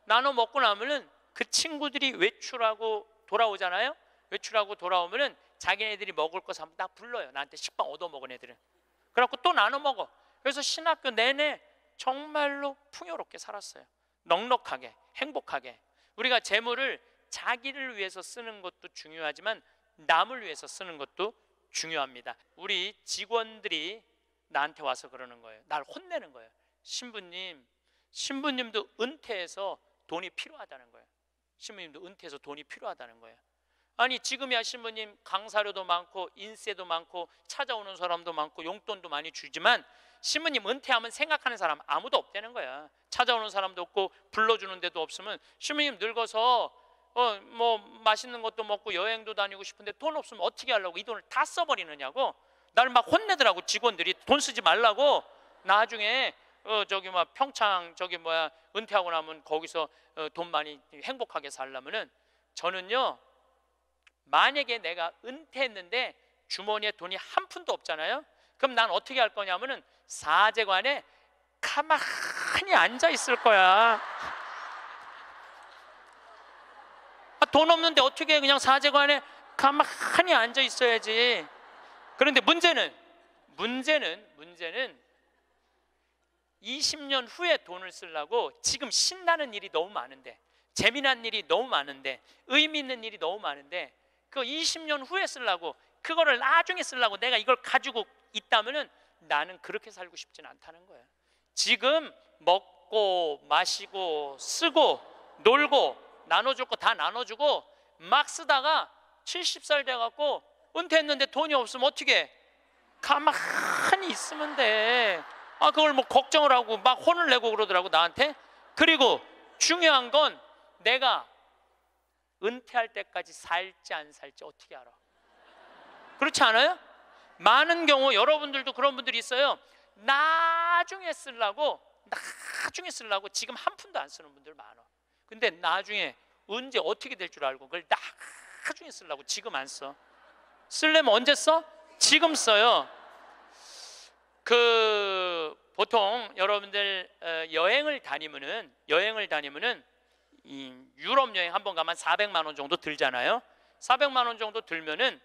나눠 먹고 나면은 그 친구들이 외출하고 돌아오잖아요. 외출하고 돌아오면은 자기네들이 먹을 거 사면 딱 불러요. 나한테 식빵 얻어 먹은 애들은. 그래갖고 또 나눠 먹어. 그래서 신학교 내내 정말로 풍요롭게 살았어요. 넉넉하게, 행복하게. 우리가 재물을 자기를 위해서 쓰는 것도 중요하지만 남을 위해서 쓰는 것도 중요합니다. 우리 직원들이 나한테 와서 그러는 거예요. 날 혼내는 거예요. 신부님도 은퇴해서 돈이 필요하다는 거예요. 신부님도 은퇴해서 돈이 필요하다는 거예요. 아니, 지금이야 신부님 강사료도 많고 인세도 많고 찾아오는 사람도 많고 용돈도 많이 주지만 신부님 은퇴하면 생각하는 사람 아무도 없다는 거야. 찾아오는 사람도 없고 불러주는 데도 없으면 신부님 늙어서 뭐 맛있는 것도 먹고 여행도 다니고 싶은데 돈 없으면 어떻게 하려고 이 돈을 다 써버리느냐고 나를 막 혼내더라고. 직원들이 돈 쓰지 말라고. 나중에 평창 은퇴하고 나면 거기서 돈 많이 행복하게 살려면은 저는요, 만약에 내가 은퇴했는데 주머니에 돈이 한 푼도 없잖아요. 그럼 난 어떻게 할 거냐면은 사제관에 가만히 앉아 있을 거야. 돈 없는데 어떻게 그냥 사제관에 가만히 앉아 있어야지. 그런데 문제는 20년 후에 돈을 쓰려고 지금 신나는 일이 너무 많은데, 재미난 일이 너무 많은데, 의미 있는 일이 너무 많은데 그 20년 후에 쓰려고, 그거를 나중에 쓰려고 내가 이걸 가지고 있다면은 나는 그렇게 살고 싶지는 않다는 거예요. 지금 먹고 마시고 쓰고 놀고 나눠줄 거 다 나눠주고 막 쓰다가 70살 돼갖고 은퇴했는데 돈이 없으면 어떻게 해? 가만히 있으면 돼. 그걸 뭐 걱정을 하고 막 혼을 내고 그러더라고 나한테. 그리고 중요한 건 내가 은퇴할 때까지 살지 안 살지 어떻게 알아? 그렇지 않아요? 많은 경우 여러분들도 그런 분들이 있어요. 나중에 쓰려고 지금 한 푼도 안 쓰는 분들 많아. 근데 나중에 언제 어떻게 될 줄 알고 그걸 나중에 쓰려고 지금 안 써. 쓰려면 언제 써? 지금 써요. 보통 여러분들 여행을 다니면은 이 유럽 여행 한번 가면 400만 원 정도 들잖아요. 400만 원 정도 들면은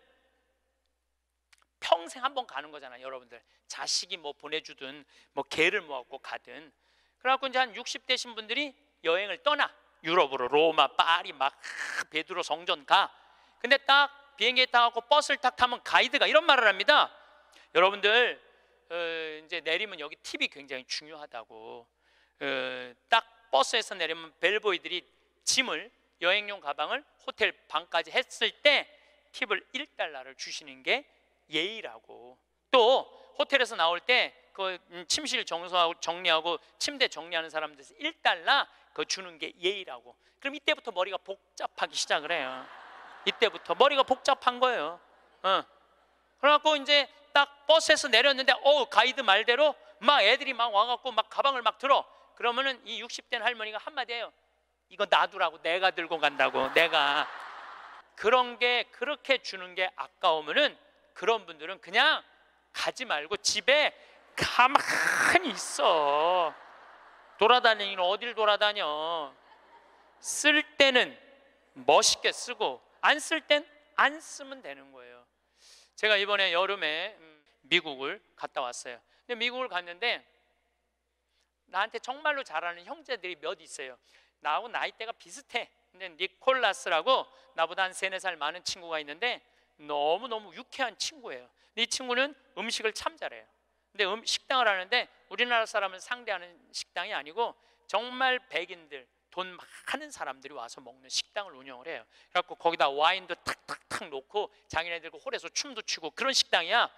평생 한번 가는 거잖아요. 여러분들 자식이 뭐 보내주든 뭐 개를 모아갖고 가든. 그래갖고 이제 한 60대 신분들이 여행을 떠나. 유럽으로 로마, 파리 막 베드로 성전 가. 근데 딱 비행기에 타고 버스를 딱 타면 가이드가 이런 말을 합니다. 여러분들 이제 내리면 여기 팁이 굉장히 중요하다고. 딱 버스에서 내리면 벨보이들이 짐을, 여행용 가방을 호텔 방까지 했을 때 팁을 1달러를 주시는 게 예의라고. 또 호텔에서 나올 때 그 침실 청소하고 정리하고 침대 정리하는 사람들에서 1달러 그거 주는 게 예의라고. 그럼 이때부터 머리가 복잡하기 시작을 해요. 이때부터 머리가 복잡한 거예요. 그래갖고 이제 딱 버스에서 내렸는데 가이드 말대로 막 애들이 막 와갖고 막 가방을 막 들어. 그러면은 이 60대 할머니가 한마디 해요. 이거 놔두라고, 내가 들고 간다고. 내가. 그런 게 그렇게 주는 게 아까우면은 그런 분들은 그냥 가지 말고 집에 가만히 있어. 돌아다니는 어딜 돌아다녀. 쓸 때는 멋있게 쓰고 안 쓸 땐 안 쓰면 되는 거예요. 제가 이번에 여름에 미국을 갔다 왔어요. 근데 미국을 갔는데 나한테 정말로 잘하는 형제들이 몇 있어요. 나하고 나이대가 비슷해. 근데 니콜라스라고 나보다 한 3-4살 많은 친구가 있는데 너무너무 유쾌한 친구예요. 이 친구는 음식을 참 잘해요. 근데 식당을 하는데 우리나라 사람을 상대하는 식당이 아니고 정말 백인들, 돈 많은 사람들이 와서 먹는 식당을 운영을 해요. 그래갖고 거기다 와인도 탁탁탁 놓고 자기네들 홀에서 춤도 추고 그런 식당이야.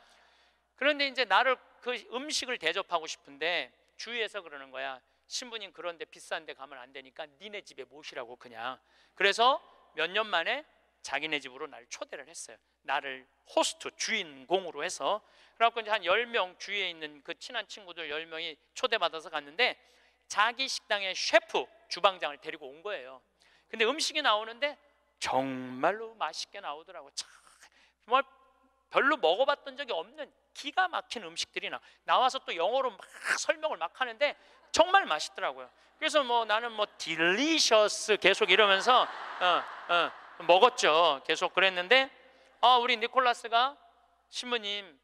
그런데 이제 나를 그 음식을 대접하고 싶은데 주위에서 그러는 거야. 신부님 그런데 비싼 데 가면 안 되니까 니네 집에 모시라고 그냥. 그래서 몇 년 만에 자기네 집으로 날 초대를 했어요. 나를 호스트, 주인공으로 해서. 그래갖고 이제 한 10명 주위에 있는 그 친한 친구들 10명이 초대받아서 갔는데 자기 식당의 셰프, 주방장을 데리고 온 거예요. 근데 음식이 나오는데 정말로 맛있게 나오더라고. 정말 별로 먹어봤던 적이 없는 기가 막힌 음식들이 나와서 또 영어로 막 설명을 막 하는데 정말 맛있더라고요. 그래서 뭐 나는 뭐 딜리셔스 계속 이러면서 먹었죠. 계속 그랬는데 우리 니콜라스가 신부님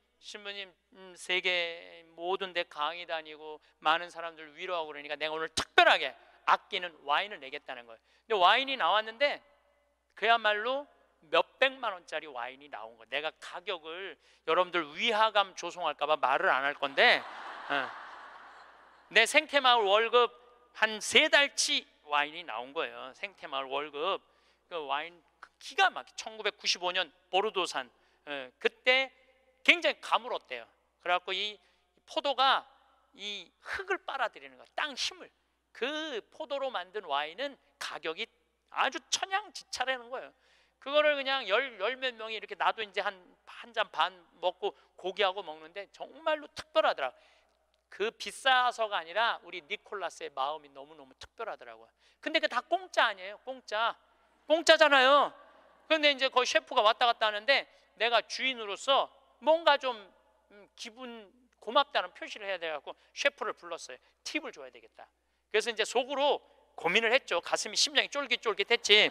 세계 모든 데 강의 다니고 많은 사람들 위로하고 그러니까 내가 오늘 특별하게 아끼는 와인을 내겠다는 거예요. 근데 와인이 나왔는데 그야말로 몇백만 원짜리 와인이 나온 거예요. 내가 가격을 여러분들 위화감 조성할까 봐 말을 안 할 건데 내 생태마을 월급 한 3달치 와인이 나온 거예요. 생태마을 월급. 그 와인 기가 막히게 1995년 보르도산. 그때 굉장히 가물었대요. 그래갖고 이 포도가 이 흙을 빨아들이는 거야. 땅 힘을. 그 포도로 만든 와인은 가격이 아주 천양지차라는 거예요. 그거를 그냥 열 몇 명이 이렇게 나도 이제 한 잔 반 먹고 고기하고 먹는데 정말로 특별하더라. 그 비싸서가 아니라 우리 니콜라스의 마음이 너무너무 특별하더라고요. 근데 그 다 공짜 아니에요. 공짜잖아요. 그런데 이제 거기 셰프가 왔다 갔다 하는데 내가 주인으로서 뭔가 좀 기분 고맙다는 표시를 해야 돼갖고 셰프를 불렀어요. 팁을 줘야 되겠다. 그래서 이제 속으로 고민을 했죠. 가슴이 심장이 쫄깃쫄깃했지.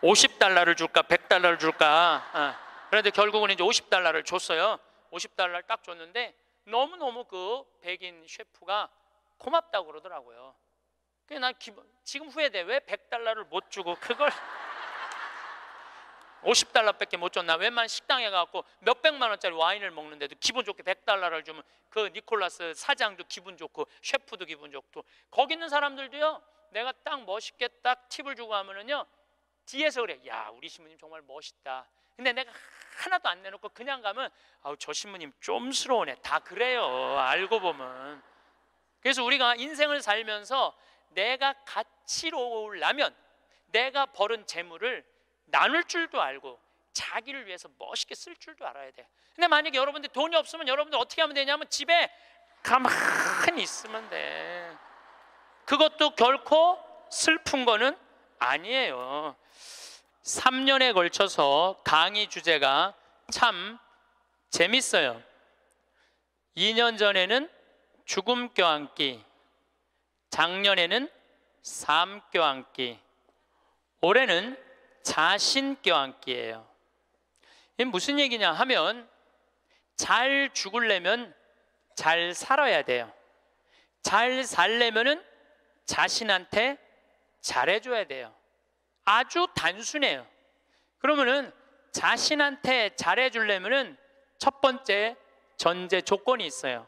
50달러를 줄까 100달러를 줄까. 그런데 결국은 이제 50달러를 줬어요. 50달러를 딱 줬는데 너무너무 그 백인 셰프가 고맙다고 그러더라고요. 그래서 난 지금 후회돼. 왜 100달러를 못 주고 그걸 50달러밖에 못 줬나. 웬만한 식당에 가서 몇백만 원짜리 와인을 먹는데도 기분 좋게 100달러를 주면 그 니콜라스 사장도 기분 좋고 셰프도 기분 좋고 거기 있는 사람들도요. 내가 딱 멋있게 딱 팁을 주고 하면은요 뒤에서 그래. 야, 우리 신부님 정말 멋있다. 근데 내가 하나도 안 내놓고 그냥 가면 저 신부님 좀스러우네. 다 그래요. 알고 보면. 그래서 우리가 인생을 살면서 내가 가치로우려면 내가 벌은 재물을 나눌 줄도 알고 자기를 위해서 멋있게 쓸 줄도 알아야 돼. 근데 만약에 여러분들 돈이 없으면 여러분들 어떻게 하면 되냐면 집에 가만히 있으면 돼. 그것도 결코 슬픈 거는 아니에요. 3년에 걸쳐서 강의 주제가 참 재밌어요. 2년 전에는 죽음 껴안기, 작년에는 삶 껴안기, 올해는 자신 껴안기예요. 이게 무슨 얘기냐 하면 잘 죽으려면 잘 살아야 돼요. 잘 살려면은 자신한테 잘해줘야 돼요. 아주 단순해요. 그러면은 자신한테 잘해주려면은 첫 번째 전제 조건이 있어요.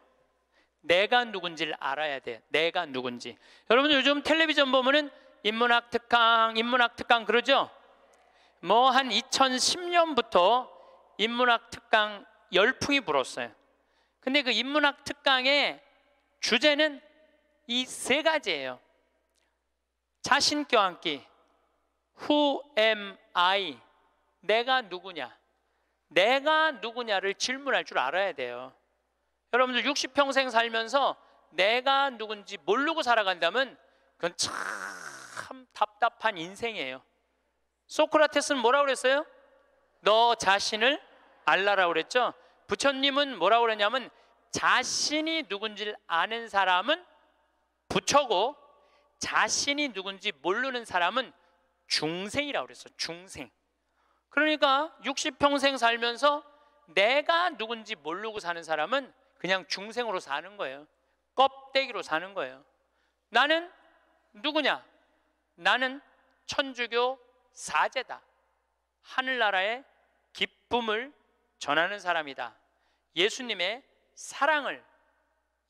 내가 누군지를 알아야 돼. 내가 누군지. 여러분 요즘 텔레비전 보면은 인문학 특강 그러죠? 뭐 한 2010년부터 인문학 특강 열풍이 불었어요. 근데 그 인문학 특강의 주제는 이 세 가지예요. 자신 껴안기, Who am I? 내가 누구냐? 내가 누구냐를 질문할 줄 알아야 돼요. 여러분들 60평생 살면서 내가 누군지 모르고 살아간다면 그건 참 답답한 인생이에요. 소크라테스는 뭐라고 그랬어요? 너 자신을 알라라고 그랬죠? 부처님은 뭐라고 그랬냐면 자신이 누군지를 아는 사람은 부처고 자신이 누군지 모르는 사람은 중생이라고 그랬어요. 중생. 그러니까 60평생 살면서 내가 누군지 모르고 사는 사람은 그냥 중생으로 사는 거예요. 껍데기로 사는 거예요. 나는 누구냐? 나는 천주교 사제다. 하늘나라의 기쁨을 전하는 사람이다. 예수님의 사랑을,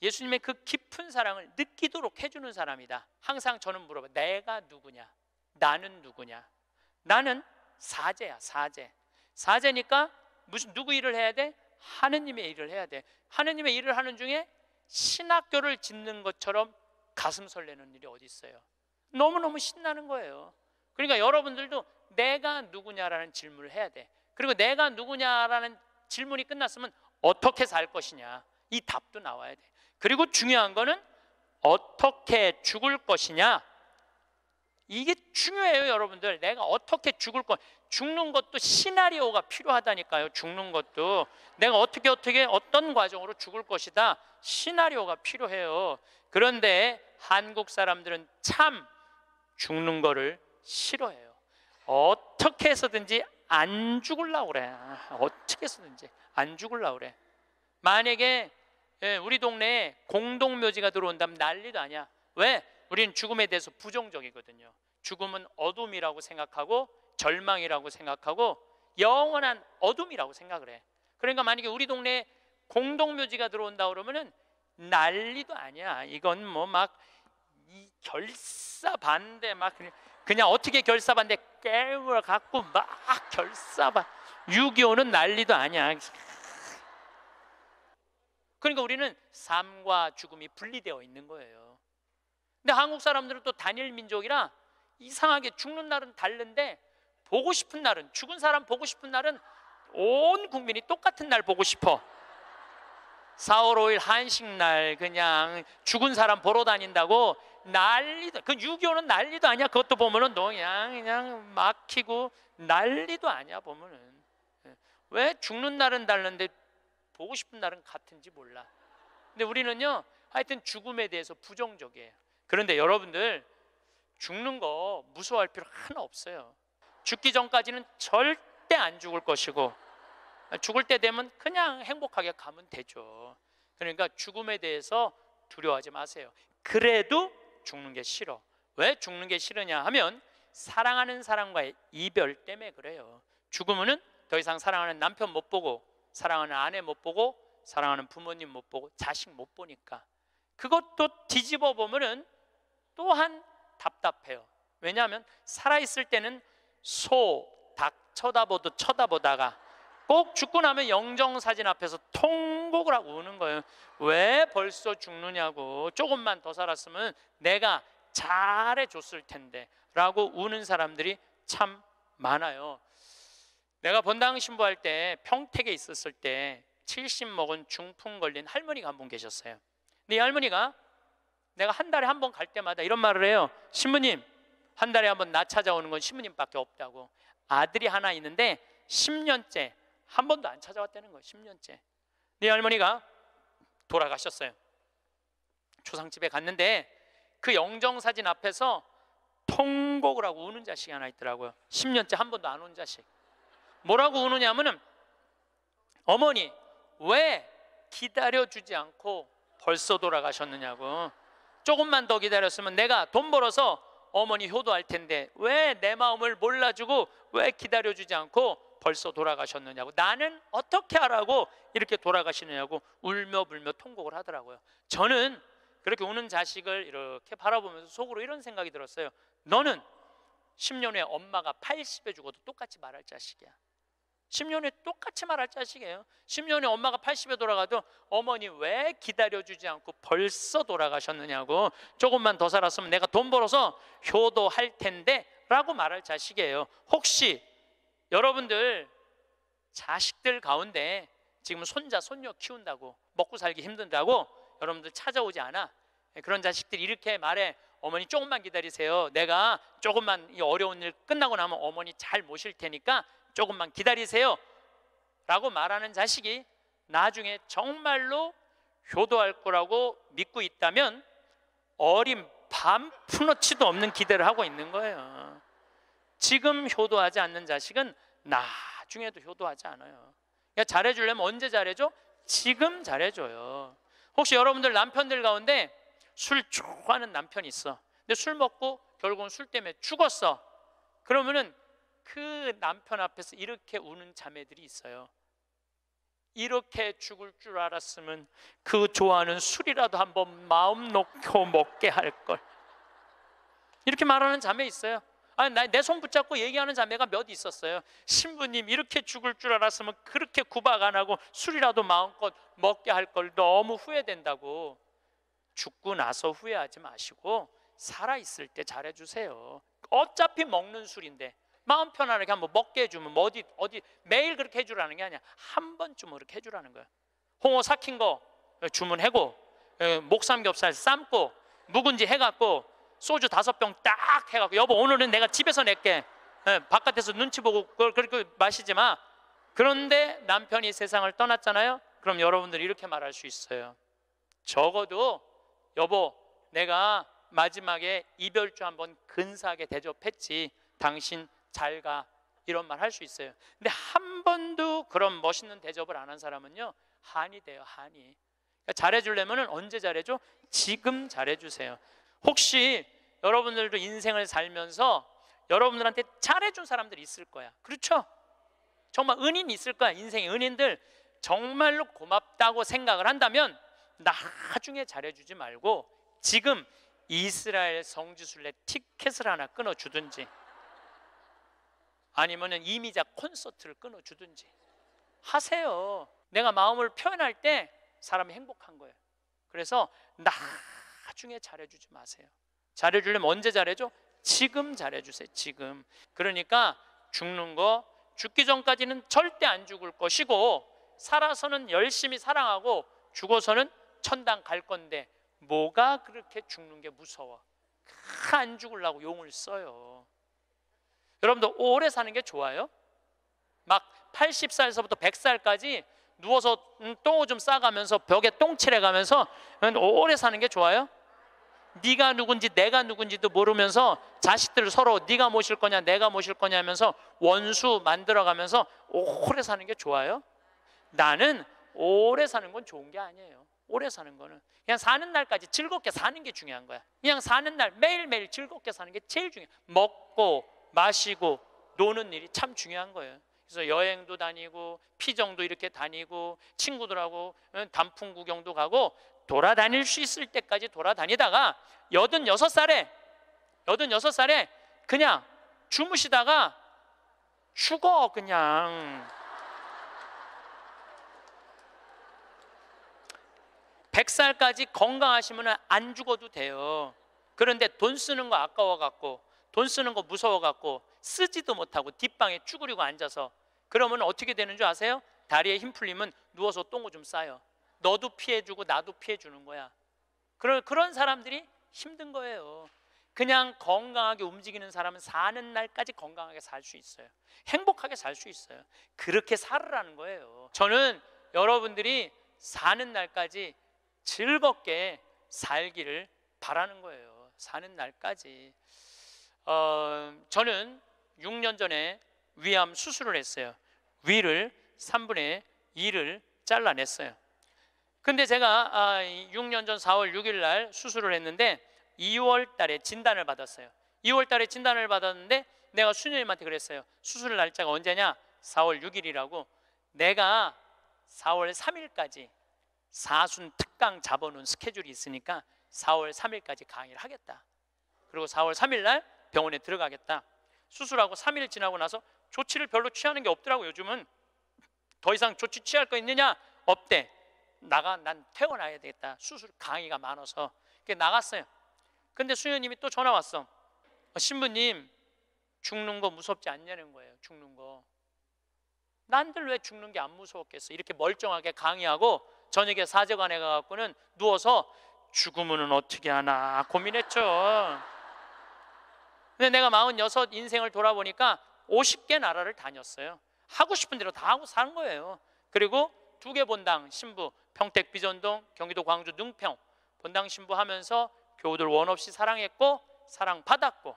예수님의 그 깊은 사랑을 느끼도록 해주는 사람이다. 항상 저는 물어봐. 내가 누구냐? 나는 누구냐? 나는 사제야, 사제. 사제니까 누구 일을 해야 돼? 하느님의 일을 해야 돼. 하느님의 일을 하는 중에 신학교를 짓는 것처럼 가슴 설레는 일이 어디 있어요? 너무너무 신나는 거예요. 그러니까 여러분들도 내가 누구냐라는 질문을 해야 돼. 그리고 내가 누구냐라는 질문이 끝났으면 어떻게 살 것이냐, 이 답도 나와야 돼. 그리고 중요한 거는 어떻게 죽을 것이냐, 이게 중요해요. 여러분들, 내가 어떻게 죽을 것, 죽는 것도 시나리오가 필요하다니까요. 죽는 것도 내가 어떻게 어떤 과정으로 죽을 것이다, 시나리오가 필요해요. 그런데 한국 사람들은 참 죽는 거를 싫어해요. 어떻게 해서든지 안 죽으려고 그래. 어떻게 해서든지 안 죽으려고 그래. 만약에 우리 동네에 공동묘지가 들어온다면 난리도 아니야. 왜? 우리는 죽음에 대해서 부정적이거든요. 죽음은 어둠이라고 생각하고 절망이라고 생각하고 영원한 어둠이라고 생각을 해. 그러니까 만약에 우리 동네에 공동묘지가 들어온다 그러면은 난리도 아니야. 이건 뭐 막 이 결사반대 막 그냥 어떻게 결사반대 깨워 갖고 막 결사반. 6.25는 난리도 아니야. 그러니까 우리는 삶과 죽음이 분리되어 있는 거예요. 근데 한국 사람들은 또 단일 민족이라 이상하게 죽는 날은 다른데 보고 싶은 날은, 죽은 사람 보고 싶은 날은 온 국민이 똑같은 날 보고 싶어. 4월 5일 한식날 그냥 죽은 사람 보러 다닌다고 난리도, 그 6.25는 난리도 아니야. 그것도 보면은 그냥 막히고 난리도 아니야. 보면은 왜 죽는 날은 다른데 보고 싶은 날은 같은지 몰라. 근데 우리는요, 하여튼 죽음에 대해서 부정적이에요. 그런데 여러분들, 죽는 거 무서워할 필요 하나 없어요. 죽기 전까지는 절대 안 죽을 것이고 죽을 때 되면 그냥 행복하게 가면 되죠. 그러니까 죽음에 대해서 두려워하지 마세요. 그래도 죽는 게 싫어. 왜 죽는 게 싫으냐 하면 사랑하는 사람과의 이별 때문에 그래요. 죽으면은 더 이상 사랑하는 남편 못 보고, 사랑하는 아내 못 보고, 사랑하는 부모님 못 보고, 자식 못 보니까. 그것도 뒤집어 보면은 또한 답답해요. 왜냐하면 살아있을 때는 소, 닭 쳐다보다가 꼭 죽고 나면 영정사진 앞에서 통곡을 하고 우는 거예요. 왜 벌써 죽느냐고, 조금만 더 살았으면 내가 잘해줬을 텐데 라고 우는 사람들이 참 많아요. 내가 본당 신부할 때 평택에 있었을 때 70 먹은 중풍 걸린 할머니가 한 분 계셨어요. 근데 이 할머니가 내가 한 달에 한 번 갈 때마다 이런 말을 해요. 신부님, 한 달에 한 번 나 찾아오는 건 신부님밖에 없다고. 아들이 하나 있는데 10년째 한 번도 안 찾아왔다는 거예요. 10년째. 네 할머니가 돌아가셨어요. 초상집에 갔는데 그 영정사진 앞에서 통곡을 하고 우는 자식이 하나 있더라고요. 10년째 한 번도 안 온 자식. 뭐라고 우느냐면은, 어머니 왜 기다려주지 않고 벌써 돌아가셨느냐고. 조금만 더 기다렸으면 내가 돈 벌어서 어머니 효도할 텐데 왜 내 마음을 몰라주고 왜 기다려주지 않고 벌써 돌아가셨느냐고, 나는 어떻게 하라고 이렇게 돌아가시느냐고 울며 불며 통곡을 하더라고요. 저는 그렇게 우는 자식을 이렇게 바라보면서 속으로 이런 생각이 들었어요. 너는 10년 후에 엄마가 80에 죽어도 똑같이 말할 자식이야. 10년 후에 똑같이 말할 자식이에요. 10년 후에 엄마가 80에 돌아가도 어머니 왜 기다려주지 않고 벌써 돌아가셨느냐고, 조금만 더 살았으면 내가 돈 벌어서 효도할 텐데 라고 말할 자식이에요. 혹시 여러분들 자식들 가운데 지금 손자 손녀 키운다고 먹고 살기 힘든다고 여러분들 찾아오지 않아? 그런 자식들이 이렇게 말해. 어머니 조금만 기다리세요. 내가 조금만 이 어려운 일 끝나고 나면 어머니 잘 모실 테니까 조금만 기다리세요 라고 말하는 자식이 나중에 정말로 효도할 거라고 믿고 있다면 어린 반푼어치도 없는 기대를 하고 있는 거예요. 지금 효도하지 않는 자식은 나중에도 효도하지 않아요. 그러니까 잘해주려면 언제 잘해줘? 지금 잘해줘요. 혹시 여러분들 남편들 가운데 술 좋아하는 남편이 있어. 근데 술 먹고 결국은 술 때문에 죽었어. 그러면은 그 남편 앞에서 이렇게 우는 자매들이 있어요. 이렇게 죽을 줄 알았으면 그 좋아하는 술이라도 한번 마음 놓고 먹게 할 걸. 이렇게 말하는 자매 있어요. 내 손 붙잡고 얘기하는 자매가 몇 있었어요. 신부님, 이렇게 죽을 줄 알았으면 그렇게 구박 안 하고 술이라도 마음껏 먹게 할 걸 너무 후회된다고. 죽고 나서 후회하지 마시고 살아있을 때 잘해주세요. 어차피 먹는 술인데 마음 편안하게 한번 먹게 해주면 뭐 어디 매일 그렇게 해주라는 게 아니야. 한 번쯤 그렇게 해주라는 거야. 홍어 삭힌 거 주문하고, 목삼겹살 삶고, 묵은지 해갖고, 소주 5병 딱 해갖고, 여보 오늘은 내가 집에서 낼게. 바깥에서 눈치 보고 그걸 그렇게 마시지 마. 그런데 남편이 세상을 떠났잖아요. 그럼 여러분들이 이렇게 말할 수 있어요. 적어도 여보, 내가 마지막에 이별주 한번 근사하게 대접했지. 당신 잘 가. 이런 말 할 수 있어요. 근데 한 번도 그런 멋있는 대접을 안 한 사람은요, 한이 돼요. 한이. 그러니까 잘해주려면 언제 잘해줘? 지금 잘해주세요. 혹시 여러분들도 인생을 살면서 여러분들한테 잘해준 사람들이 있을 거야. 그렇죠? 정말 은인 있을 거야. 인생의 은인들. 정말로 고맙다고 생각을 한다면 나중에 잘해주지 말고 지금 이스라엘 성지순례 티켓을 하나 끊어주든지, 아니면 이미자 콘서트를 끊어주든지 하세요. 내가 마음을 표현할 때 사람이 행복한 거예요. 그래서 나중에 잘해주지 마세요. 잘해주려면 언제 잘해줘? 지금 잘해주세요. 지금. 그러니까 죽는 거, 죽기 전까지는 절대 안 죽을 것이고, 살아서는 열심히 사랑하고 죽어서는 천당 갈 건데 뭐가 그렇게 죽는 게 무서워? 안 죽으려고 용을 써요. 여러분들 오래 사는 게 좋아요? 막 80살에서부터 100살까지 누워서 똥오줌 싸가면서 벽에 똥칠해가면서 오래 사는 게 좋아요? 네가 누군지 내가 누군지도 모르면서 자식들 서로 네가 모실 거냐 내가 모실 거냐 하면서 원수 만들어가면서 오래 사는 게 좋아요? 나는 오래 사는 건 좋은 게 아니에요. 오래 사는 거는 그냥 사는 날까지 즐겁게 사는 게 중요한 거야. 그냥 사는 날 매일매일 즐겁게 사는 게 제일 중요해. 먹고 마시고 노는 일이 참 중요한 거예요. 그래서 여행도 다니고 피정도 이렇게 다니고 친구들하고 단풍 구경도 가고 돌아다닐 수 있을 때까지 돌아다니다가 86살에 그냥 주무시다가 죽어. 그냥 100살까지 건강하시면 안 죽어도 돼요. 그런데 돈 쓰는 거 아까워갖고, 돈 쓰는 거 무서워갖고 쓰지도 못하고 뒷방에 쭈그리고 앉아서, 그러면 어떻게 되는 줄 아세요? 다리에 힘 풀리면 누워서 똥오줌 싸요. 너도 피해주고 나도 피해주는 거야. 그런 사람들이 힘든 거예요. 그냥 건강하게 움직이는 사람은 사는 날까지 건강하게 살 수 있어요. 행복하게 살 수 있어요. 그렇게 살으라는 거예요. 저는 여러분들이 사는 날까지 즐겁게 살기를 바라는 거예요. 사는 날까지. 저는 6년 전에 위암 수술을 했어요. 위를 3분의 2를 잘라냈어요. 근데 제가 6년 전 4월 6일 날 수술을 했는데 2월 달에 진단을 받았어요. 2월 달에 진단을 받았는데 내가 수녀님한테 그랬어요. 수술 날짜가 언제냐? 4월 6일이라고. 내가 4월 3일까지 사순 특강 잡아놓은 스케줄이 있으니까 4월 3일까지 강의를 하겠다. 그리고 4월 3일 날 병원에 들어가겠다. 수술하고 3일 지나고 나서 조치를 별로 취하는 게 없더라고. 요즘은 더 이상 조치 취할 거 있느냐? 없대. 난 퇴원해야 되겠다. 수술 강의가 많아서. 그래서 나갔어요. 근데 수녀님이 또 전화 왔어. 신부님, 죽는 거 무섭지 않냐는 거예요. 죽는 거. 난들 왜 죽는 게 안 무서웠겠어? 이렇게 멀쩡하게 강의하고 저녁에 사제관에 가갖고는 누워서 죽으면 어떻게 하나 고민했죠. 근데 내가 46 인생을 돌아보니까 50개 나라를 다녔어요. 하고 싶은 대로 다 하고 산 거예요. 그리고 2개 본당 신부, 평택 비전동, 경기도 광주 능평 본당 신부 하면서 교우들 원 없이 사랑했고 사랑받았고,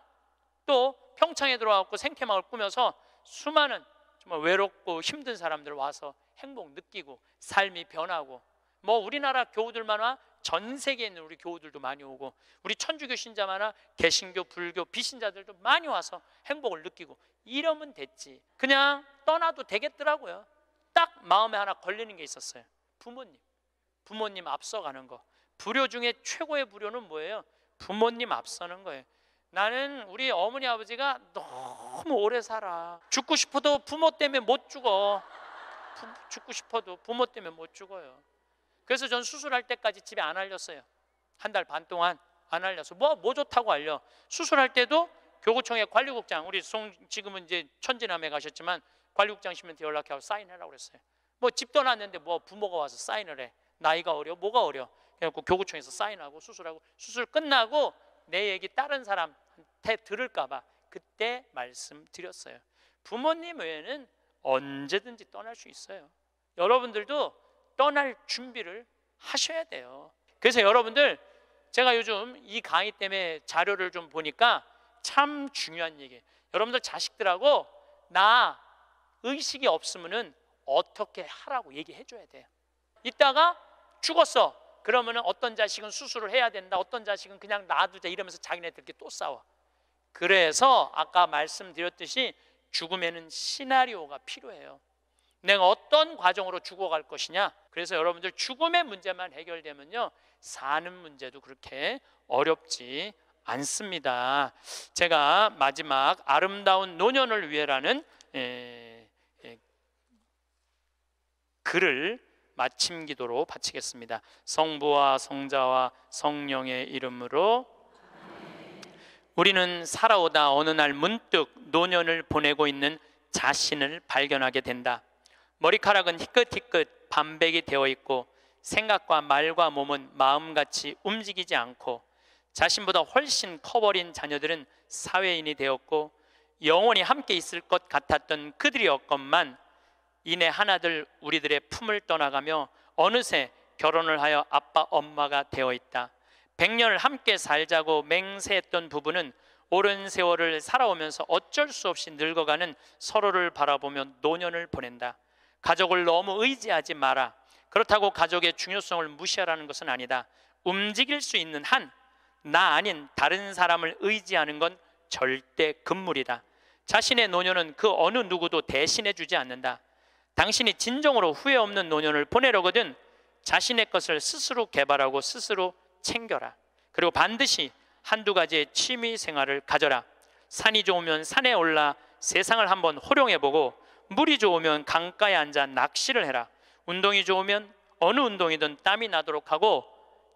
또 평창에 들어와서 생태마을 꾸며서 수많은 정말 외롭고 힘든 사람들 와서 행복 느끼고 삶이 변하고, 뭐 우리나라 교우들만 전 세계에 있는 우리 교우들도 많이 오고, 우리 천주교 신자만 개신교, 불교, 비신자들도 많이 와서 행복을 느끼고, 이러면 됐지. 그냥 떠나도 되겠더라고요. 딱 마음에 하나 걸리는 게 있었어요. 부모님 앞서가는 거. 불효 중에 최고의 불효는 뭐예요? 부모님 앞서는 거예요. 나는 우리 어머니 아버지가 너무 오래 살아. 죽고 싶어도 부모 때문에 못 죽어. 죽고 싶어도 부모 때문에 못 죽어요. 그래서 전 수술할 때까지 집에 안 알렸어요. 1달 반 동안 안 알려서 뭐 좋다고 알려. 수술할 때도 교구청의 관리국장, 우리 지금은 이제 천지남에 가셨지만 관리국장님한테 연락해서 사인하라고 그랬어요. 뭐 집 떠났는데 뭐 부모가 와서 사인을 해. 나이가 어려? 뭐가 어려? 그래갖고 교구청에서 사인하고 수술하고, 수술 끝나고 내 얘기 다른 사람한테 들을까봐 그때 말씀드렸어요. 부모님 외에는 언제든지 떠날 수 있어요. 여러분들도 떠날 준비를 하셔야 돼요. 그래서 여러분들, 제가 요즘 이 강의 때문에 자료를 좀 보니까 참 중요한 얘기예요. 여러분들 자식들하고 나 의식이 없으면은 어떻게 하라고 얘기해 줘야 돼요. 이따가 죽었어. 그러면은 어떤 자식은 수술을 해야 된다, 어떤 자식은 그냥 놔두자, 이러면서 자기네들끼리 또 싸워. 그래서 아까 말씀드렸듯이 죽음에는 시나리오가 필요해요. 내가 어떤 과정으로 죽어갈 것이냐. 그래서 여러분들 죽음의 문제만 해결되면요, 사는 문제도 그렇게 어렵지 않습니다. 제가 마지막 아름다운 노년을 위해라는 글을 마침 기도로 바치겠습니다. 성부와 성자와 성령의 이름으로. 우리는 살아오다 어느 날 문득 노년을 보내고 있는 자신을 발견하게 된다. 머리카락은 희끗희끗 반백이 되어 있고 생각과 말과 몸은 마음같이 움직이지 않고, 자신보다 훨씬 커버린 자녀들은 사회인이 되었고, 영원히 함께 있을 것 같았던 그들이었건만 이내 하나둘 우리들의 품을 떠나가며 어느새 결혼을 하여 아빠 엄마가 되어 있다. 100년을 함께 살자고 맹세했던 부부는 오랜 세월을 살아오면서 어쩔 수 없이 늙어가는 서로를 바라보며 노년을 보낸다. 가족을 너무 의지하지 마라. 그렇다고 가족의 중요성을 무시하라는 것은 아니다. 움직일 수 있는 한 나 아닌 다른 사람을 의지하는 건 절대 금물이다. 자신의 노년은 그 어느 누구도 대신해 주지 않는다. 당신이 진정으로 후회 없는 노년을 보내려거든 자신의 것을 스스로 개발하고 스스로 챙겨라. 그리고 반드시 한두 가지의 취미 생활을 가져라. 산이 좋으면 산에 올라 세상을 한번 호령해보고, 물이 좋으면 강가에 앉아 낚시를 해라. 운동이 좋으면 어느 운동이든 땀이 나도록 하고,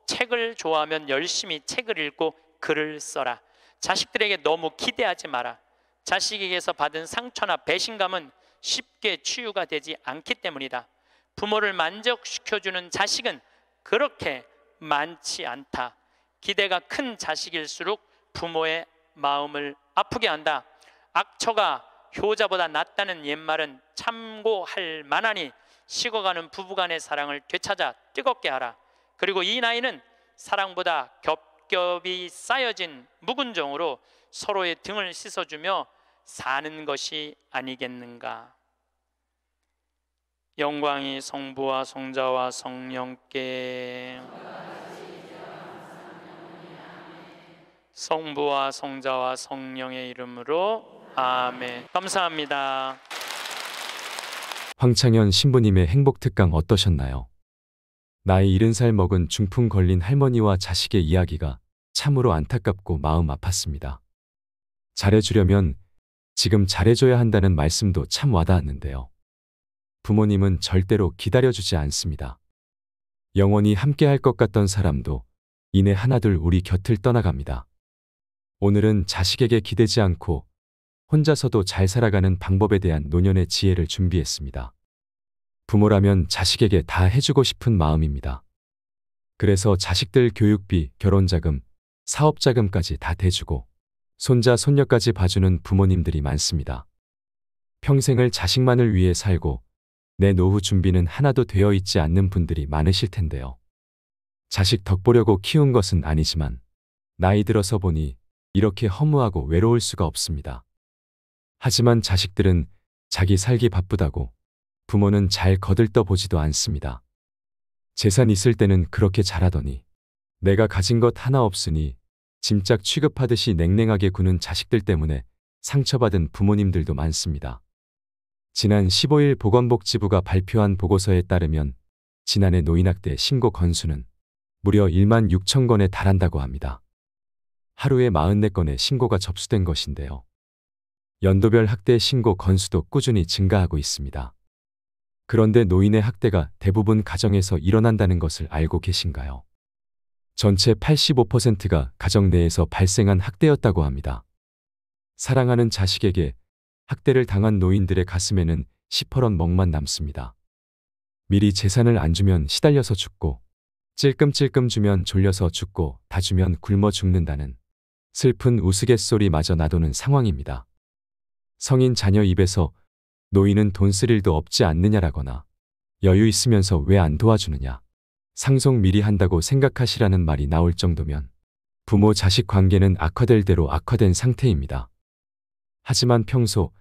책을 좋아하면 열심히 책을 읽고 글을 써라. 자식들에게 너무 기대하지 마라. 자식에게서 받은 상처나 배신감은 쉽게 치유가 되지 않기 때문이다. 부모를 만족시켜주는 자식은 그렇게 많지 않다. 기대가 큰 자식일수록 부모의 마음을 아프게 한다. 악처가 효자보다 낫다는 옛말은 참고할 만하니 식어가는 부부간의 사랑을 되찾아 뜨겁게 하라. 그리고 이 나이는 사랑보다 겹겹이 쌓여진 묵은 정으로 서로의 등을 씻어주며 사는 것이 아니겠는가. 영광이 성부와 성자와 성령께. 성부와 성자와 성령의 이름으로 아멘. 감사합니다. 황창현 신부님의 행복특강 어떠셨나요? 나이 70살 먹은 중풍 걸린 할머니와 자식의 이야기가 참으로 안타깝고 마음 아팠습니다. 잘해주려면 지금 잘해줘야 한다는 말씀도 참 와닿았는데요. 부모님은 절대로 기다려주지 않습니다. 영원히 함께할 것 같던 사람도 이내 하나둘 우리 곁을 떠나갑니다. 오늘은 자식에게 기대지 않고 혼자서도 잘 살아가는 방법에 대한 노년의 지혜를 준비했습니다. 부모라면 자식에게 다 해주고 싶은 마음입니다. 그래서 자식들 교육비, 결혼자금, 사업자금까지 다 대주고 손자, 손녀까지 봐주는 부모님들이 많습니다. 평생을 자식만을 위해 살고 내 노후 준비는 하나도 되어 있지 않는 분들이 많으실 텐데요. 자식 덕 보려고 키운 것은 아니지만 나이 들어서 보니 이렇게 허무하고 외로울 수가 없습니다. 하지만 자식들은 자기 살기 바쁘다고 부모는 잘 거들떠 보지도 않습니다. 재산 있을 때는 그렇게 잘하더니 내가 가진 것 하나 없으니 짐짝 취급하듯이 냉랭하게 구는 자식들 때문에 상처받은 부모님들도 많습니다. 지난 15일 보건복지부가 발표한 보고서에 따르면 지난해 노인학대 신고 건수는 무려 1만 6천 건에 달한다고 합니다. 하루에 44건의 신고가 접수된 것인데요. 연도별 학대 신고 건수도 꾸준히 증가하고 있습니다. 그런데 노인의 학대가 대부분 가정에서 일어난다는 것을 알고 계신가요? 전체 85%가 가정 내에서 발생한 학대였다고 합니다. 사랑하는 자식에게 학대를 당한 노인들의 가슴에는 시퍼런 멍만 남습니다. 미리 재산을 안 주면 시달려서 죽고 찔끔찔끔 주면 졸려서 죽고 다 주면 굶어 죽는다는 슬픈 우스갯소리마저 나도는 상황입니다. 성인 자녀 입에서 노인은 돈 쓸 일도 없지 않느냐라거나 여유 있으면서 왜 안 도와주느냐, 상속 미리 한다고 생각하시라는 말이 나올 정도면 부모 자식 관계는 악화될 대로 악화된 상태입니다. 하지만 평소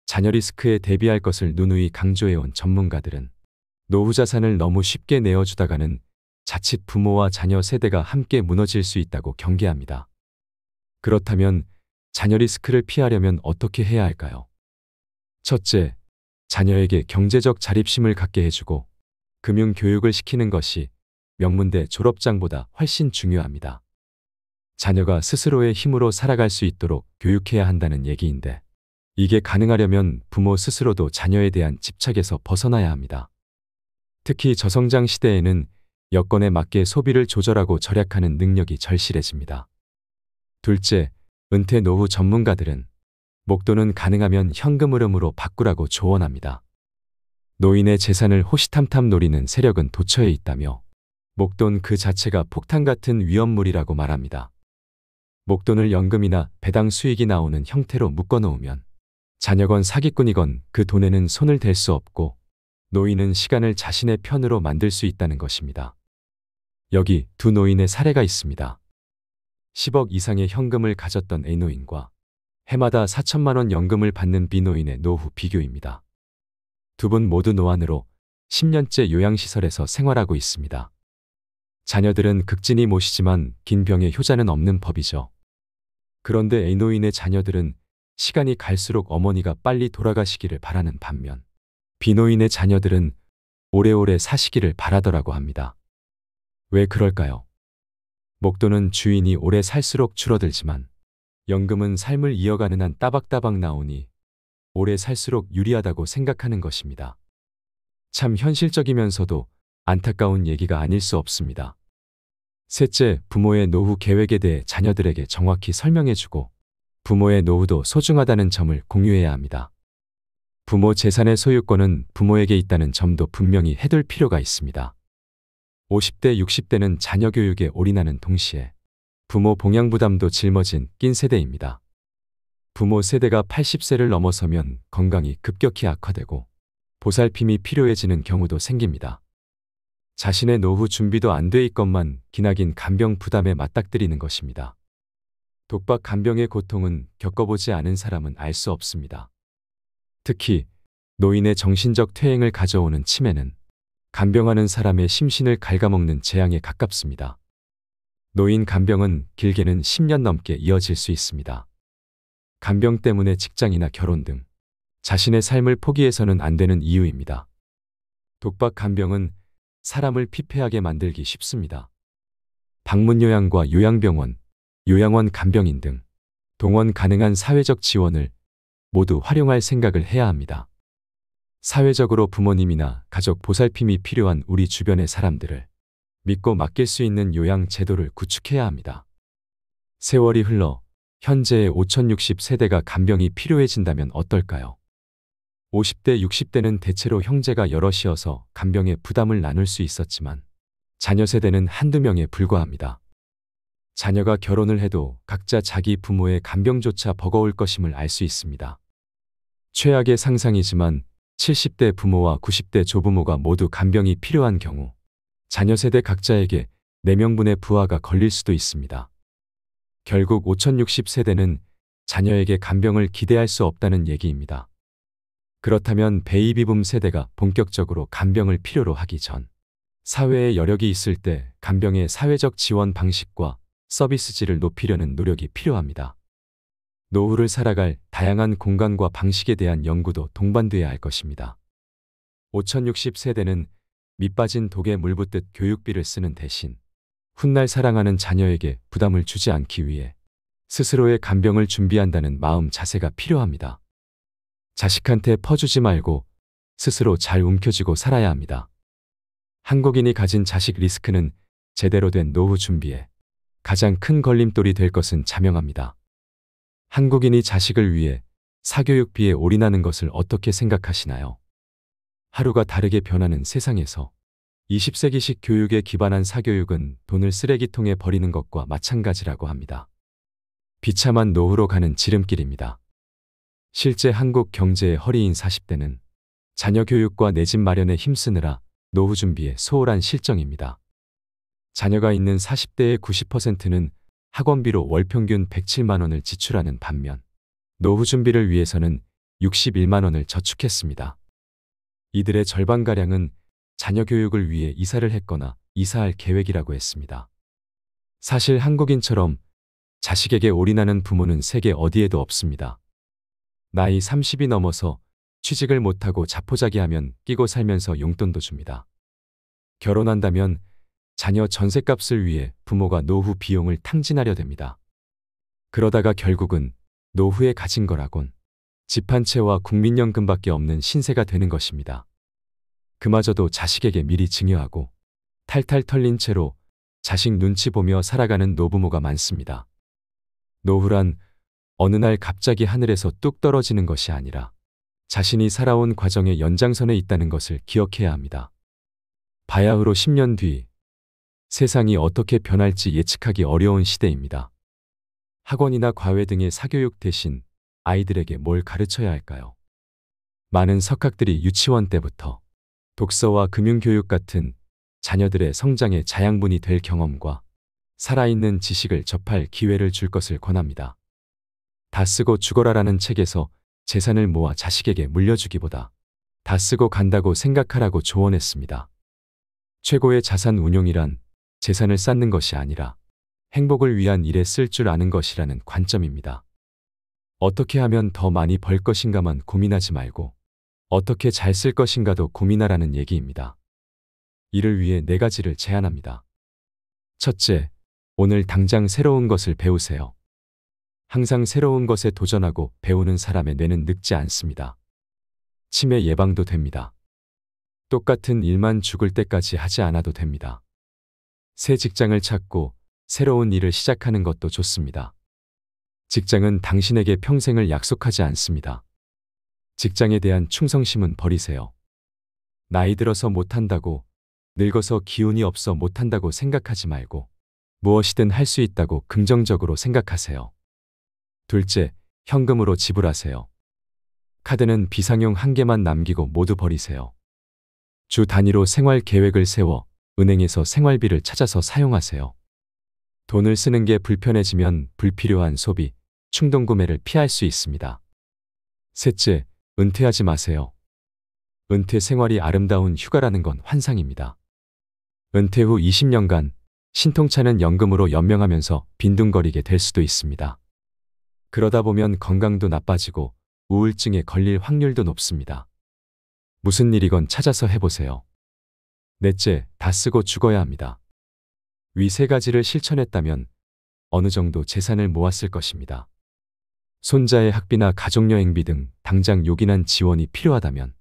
자녀 리스크에 대비할 것을 누누이 강조해온 전문가들은 노후 자산을 너무 쉽게 내어주다가는 자칫 부모와 자녀 세대가 함께 무너질 수 있다고 경계합니다. 그렇다면 자녀 리스크를 피하려면 어떻게 해야 할까요? 첫째, 자녀에게 경제적 자립심을 갖게 해주고 금융 교육을 시키는 것이 명문대 졸업장보다 훨씬 중요합니다. 자녀가 스스로의 힘으로 살아갈 수 있도록 교육해야 한다는 얘기인데 이게 가능하려면 부모 스스로도 자녀에 대한 집착에서 벗어나야 합니다. 특히 저성장 시대에는 여건에 맞게 소비를 조절하고 절약하는 능력이 절실해집니다. 둘째, 은퇴 노후 전문가들은 목돈은 가능하면 현금 흐름으로 바꾸라고 조언합니다. 노인의 재산을 호시탐탐 노리는 세력은 도처에 있다며 목돈 그 자체가 폭탄 같은 위험물이라고 말합니다. 목돈을 연금이나 배당 수익이 나오는 형태로 묶어놓으면 자녀건 사기꾼이건 그 돈에는 손을 댈 수 없고 노인은 시간을 자신의 편으로 만들 수 있다는 것입니다. 여기 두 노인의 사례가 있습니다. 10억 이상의 현금을 가졌던 A노인과 해마다 4천만 원 연금을 받는 B노인의 노후 비교입니다. 두 분 모두 노안으로 10년째 요양시설에서 생활하고 있습니다. 자녀들은 극진히 모시지만 긴 병에 효자는 없는 법이죠. 그런데 A노인의 자녀들은 시간이 갈수록 어머니가 빨리 돌아가시기를 바라는 반면 B노인의 자녀들은 오래오래 사시기를 바라더라고 합니다. 왜 그럴까요? 목돈은 주인이 오래 살수록 줄어들지만 연금은 삶을 이어가는 한 따박따박 나오니 오래 살수록 유리하다고 생각하는 것입니다. 참 현실적이면서도 안타까운 얘기가 아닐 수 없습니다. 셋째, 부모의 노후 계획에 대해 자녀들에게 정확히 설명해주고 부모의 노후도 소중하다는 점을 공유해야 합니다. 부모 재산의 소유권은 부모에게 있다는 점도 분명히 해둘 필요가 있습니다. 50대, 60대는 자녀 교육에 올인하는 동시에 부모 봉양 부담도 짊어진 낀 세대입니다. 부모 세대가 80세를 넘어서면 건강이 급격히 악화되고 보살핌이 필요해지는 경우도 생깁니다. 자신의 노후 준비도 안 돼 있건만 기나긴 간병 부담에 맞닥뜨리는 것입니다. 독박 간병의 고통은 겪어보지 않은 사람은 알 수 없습니다. 특히 노인의 정신적 퇴행을 가져오는 치매는 간병하는 사람의 심신을 갉아먹는 재앙에 가깝습니다. 노인 간병은 길게는 10년 넘게 이어질 수 있습니다. 간병 때문에 직장이나 결혼 등 자신의 삶을 포기해서는 안 되는 이유입니다. 독박 간병은 사람을 피폐하게 만들기 쉽습니다. 방문 요양과 요양병원, 요양원 간병인 등 동원 가능한 사회적 지원을 모두 활용할 생각을 해야 합니다. 사회적으로 부모님이나 가족 보살핌이 필요한 우리 주변의 사람들을 믿고 맡길 수 있는 요양 제도를 구축해야 합니다. 세월이 흘러 현재의 5060세대가 간병이 필요해진다면 어떨까요? 50대, 60대는 대체로 형제가 여럿이어서 간병의 부담을 나눌 수 있었지만 자녀 세대는 한두 명에 불과합니다. 자녀가 결혼을 해도 각자 자기 부모의 간병조차 버거울 것임을 알 수 있습니다. 최악의 상상이지만 70대 부모와 90대 조부모가 모두 간병이 필요한 경우 자녀 세대 각자에게 4명분의 부하가 걸릴 수도 있습니다. 결국 5060세대는 자녀에게 간병을 기대할 수 없다는 얘기입니다. 그렇다면 베이비붐 세대가 본격적으로 간병을 필요로 하기 전 사회에 여력이 있을 때 간병의 사회적 지원 방식과 서비스질을 높이려는 노력이 필요합니다. 노후를 살아갈 다양한 공간과 방식에 대한 연구도 동반돼야 할 것입니다. 5060세대는 밑빠진 독에 물 붓듯 교육비를 쓰는 대신 훗날 사랑하는 자녀에게 부담을 주지 않기 위해 스스로의 간병을 준비한다는 마음 자세가 필요합니다. 자식한테 퍼주지 말고 스스로 잘 움켜쥐고 살아야 합니다. 한국인이 가진 자식 리스크는 제대로 된 노후 준비에 가장 큰 걸림돌이 될 것은 자명합니다. 한국인이 자식을 위해 사교육비에 올인하는 것을 어떻게 생각하시나요? 하루가 다르게 변하는 세상에서 20세기식 교육에 기반한 사교육은 돈을 쓰레기통에 버리는 것과 마찬가지라고 합니다. 비참한 노후로 가는 지름길입니다. 실제 한국 경제의 허리인 40대는 자녀 교육과 내 집 마련에 힘쓰느라 노후 준비에 소홀한 실정입니다. 자녀가 있는 40대의 90%는 학원비로 월 평균 107만 원을 지출하는 반면 노후 준비를 위해서는 61만 원을 저축했습니다. 이들의 절반가량은 자녀 교육을 위해 이사를 했거나 이사할 계획이라고 했습니다. 사실 한국인처럼 자식에게 올인하는 부모는 세계 어디에도 없습니다. 나이 30이 넘어서 취직을 못하고 자포자기하면 끼고 살면서 용돈도 줍니다. 결혼한다면 자녀 전셋값을 위해 부모가 노후 비용을 탕진하려 됩니다. 그러다가 결국은 노후에 가진 거라곤 집 한 채와 국민연금밖에 없는 신세가 되는 것입니다. 그마저도 자식에게 미리 증여하고 탈탈 털린 채로 자식 눈치 보며 살아가는 노부모가 많습니다. 노후란 어느 날 갑자기 하늘에서 뚝 떨어지는 것이 아니라 자신이 살아온 과정의 연장선에 있다는 것을 기억해야 합니다. 바야흐로 10년 뒤 세상이 어떻게 변할지 예측하기 어려운 시대입니다. 학원이나 과외 등의 사교육 대신 아이들에게 뭘 가르쳐야 할까요? 많은 석학들이 유치원 때부터 독서와 금융교육 같은 자녀들의 성장의 자양분이 될 경험과 살아있는 지식을 접할 기회를 줄 것을 권합니다. 다 쓰고 죽어라라는 책에서 재산을 모아 자식에게 물려주기보다 다 쓰고 간다고 생각하라고 조언했습니다. 최고의 자산 운용이란 재산을 쌓는 것이 아니라 행복을 위한 일에 쓸 줄 아는 것이라는 관점입니다. 어떻게 하면 더 많이 벌 것인가만 고민하지 말고 어떻게 잘 쓸 것인가도 고민하라는 얘기입니다. 이를 위해 4가지를 제안합니다. 첫째, 오늘 당장 새로운 것을 배우세요. 항상 새로운 것에 도전하고 배우는 사람의 뇌는 늙지 않습니다. 치매 예방도 됩니다. 똑같은 일만 죽을 때까지 하지 않아도 됩니다. 새 직장을 찾고 새로운 일을 시작하는 것도 좋습니다. 직장은 당신에게 평생을 약속하지 않습니다. 직장에 대한 충성심은 버리세요. 나이 들어서 못한다고, 늙어서 기운이 없어 못한다고 생각하지 말고 무엇이든 할 수 있다고 긍정적으로 생각하세요. 둘째, 현금으로 지불하세요. 카드는 비상용 1개만 남기고 모두 버리세요. 주 단위로 생활 계획을 세워 은행에서 생활비를 찾아서 사용하세요. 돈을 쓰는 게 불편해지면 불필요한 소비, 충동 구매를 피할 수 있습니다. 셋째, 은퇴하지 마세요. 은퇴 생활이 아름다운 휴가라는 건 환상입니다. 은퇴 후 20년간 신통차는 연금으로 연명하면서 빈둥거리게 될 수도 있습니다. 그러다 보면 건강도 나빠지고 우울증에 걸릴 확률도 높습니다. 무슨 일이건 찾아서 해보세요. 넷째, 다 쓰고 죽어야 합니다. 위 세 가지를 실천했다면 어느 정도 재산을 모았을 것입니다. 손자의 학비나 가족여행비 등 당장 요긴한 지원이 필요하다면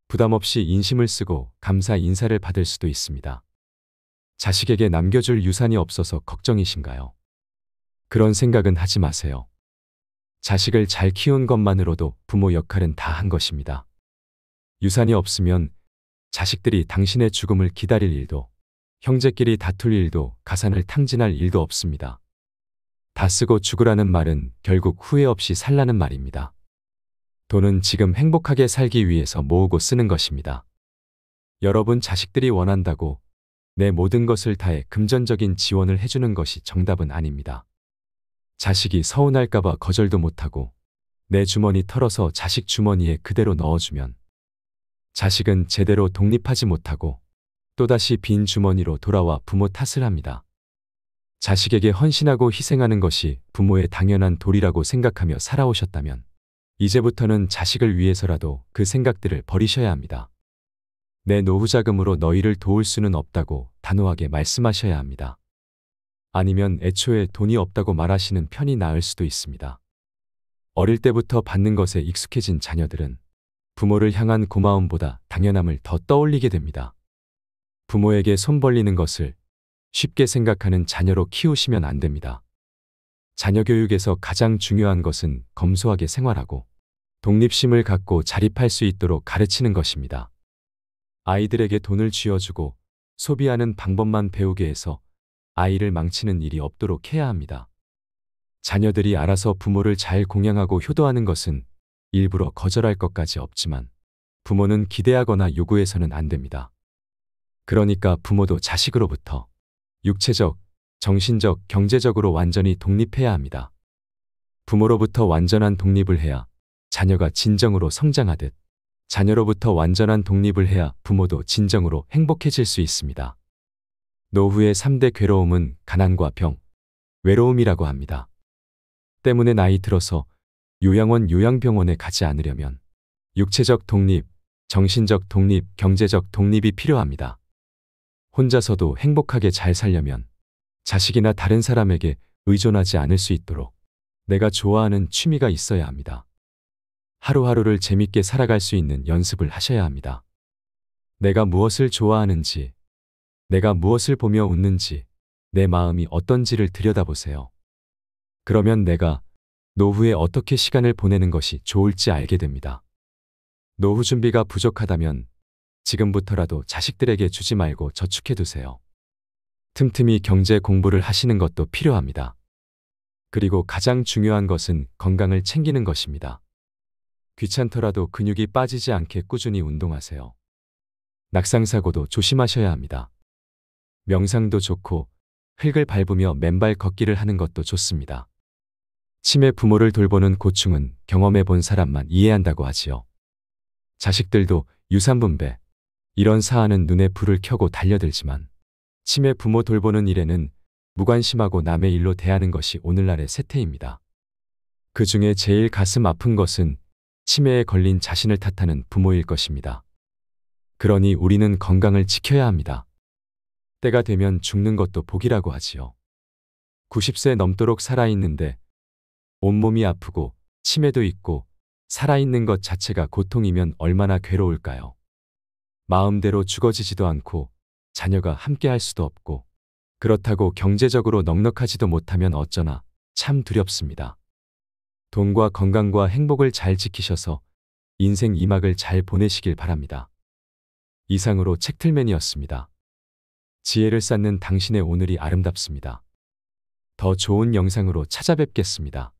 부담 없이 인심을 쓰고 감사 인사를 받을 수도 있습니다. 자식에게 남겨줄 유산이 없어서 걱정이신가요? 그런 생각은 하지 마세요. 자식을 잘 키운 것만으로도 부모 역할은 다 한 것입니다. 유산이 없으면 자식들이 당신의 죽음을 기다릴 일도, 형제끼리 다툴 일도, 가산을 탕진할 일도 없습니다. 다 쓰고 죽으라는 말은 결국 후회 없이 살라는 말입니다. 돈은 지금 행복하게 살기 위해서 모으고 쓰는 것입니다. 여러분 자식들이 원한다고 내 모든 것을 다해 금전적인 지원을 해주는 것이 정답은 아닙니다. 자식이 서운할까봐 거절도 못하고 내 주머니 털어서 자식 주머니에 그대로 넣어주면 자식은 제대로 독립하지 못하고 또다시 빈 주머니로 돌아와 부모 탓을 합니다. 자식에게 헌신하고 희생하는 것이 부모의 당연한 도리라고 생각하며 살아오셨다면 이제부터는 자식을 위해서라도 그 생각들을 버리셔야 합니다. 내 노후 자금으로 너희를 도울 수는 없다고 단호하게 말씀하셔야 합니다. 아니면 애초에 돈이 없다고 말하시는 편이 나을 수도 있습니다. 어릴 때부터 받는 것에 익숙해진 자녀들은 부모를 향한 고마움보다 당연함을 더 떠올리게 됩니다. 부모에게 손 벌리는 것을 쉽게 생각하는 자녀로 키우시면 안 됩니다. 자녀 교육에서 가장 중요한 것은 검소하게 생활하고 독립심을 갖고 자립할 수 있도록 가르치는 것입니다. 아이들에게 돈을 쥐어주고 소비하는 방법만 배우게 해서 아이를 망치는 일이 없도록 해야 합니다. 자녀들이 알아서 부모를 잘 공양하고 효도하는 것은 일부러 거절할 것까지 없지만 부모는 기대하거나 요구해서는 안 됩니다. 그러니까 부모도 자식으로부터 육체적, 정신적, 경제적으로 완전히 독립해야 합니다. 부모로부터 완전한 독립을 해야 자녀가 진정으로 성장하듯 자녀로부터 완전한 독립을 해야 부모도 진정으로 행복해질 수 있습니다. 노후의 3대 괴로움은 가난과 병, 외로움이라고 합니다. 때문에 나이 들어서 요양원, 요양병원에 가지 않으려면 육체적 독립, 정신적 독립, 경제적 독립이 필요합니다. 혼자서도 행복하게 잘 살려면 자식이나 다른 사람에게 의존하지 않을 수 있도록 내가 좋아하는 취미가 있어야 합니다. 하루하루를 재밌게 살아갈 수 있는 연습을 하셔야 합니다. 내가 무엇을 좋아하는지, 내가 무엇을 보며 웃는지, 내 마음이 어떤지를 들여다보세요. 그러면 내가 노후에 어떻게 시간을 보내는 것이 좋을지 알게 됩니다. 노후 준비가 부족하다면 지금부터라도 자식들에게 주지 말고 저축해 두세요. 틈틈이 경제 공부를 하시는 것도 필요합니다. 그리고 가장 중요한 것은 건강을 챙기는 것입니다. 귀찮더라도 근육이 빠지지 않게 꾸준히 운동하세요. 낙상사고도 조심하셔야 합니다. 명상도 좋고 흙을 밟으며 맨발 걷기를 하는 것도 좋습니다. 치매 부모를 돌보는 고충은 경험해 본 사람만 이해한다고 하지요. 자식들도 유산분배, 이런 사안은 눈에 불을 켜고 달려들지만 치매 부모 돌보는 일에는 무관심하고 남의 일로 대하는 것이 오늘날의 세태입니다. 그 중에 제일 가슴 아픈 것은 치매에 걸린 자신을 탓하는 부모일 것입니다. 그러니 우리는 건강을 지켜야 합니다. 때가 되면 죽는 것도 복이라고 하지요. 90세 넘도록 살아있는데 온몸이 아프고 치매도 있고 살아있는 것 자체가 고통이면 얼마나 괴로울까요? 마음대로 죽어지지도 않고 자녀가 함께할 수도 없고 그렇다고 경제적으로 넉넉하지도 못하면 어쩌나 참 두렵습니다. 돈과 건강과 행복을 잘 지키셔서 인생 2막을 잘 보내시길 바랍니다. 이상으로 책틀맨이었습니다. 지혜를 쌓는 당신의 오늘이 아름답습니다. 더 좋은 영상으로 찾아뵙겠습니다.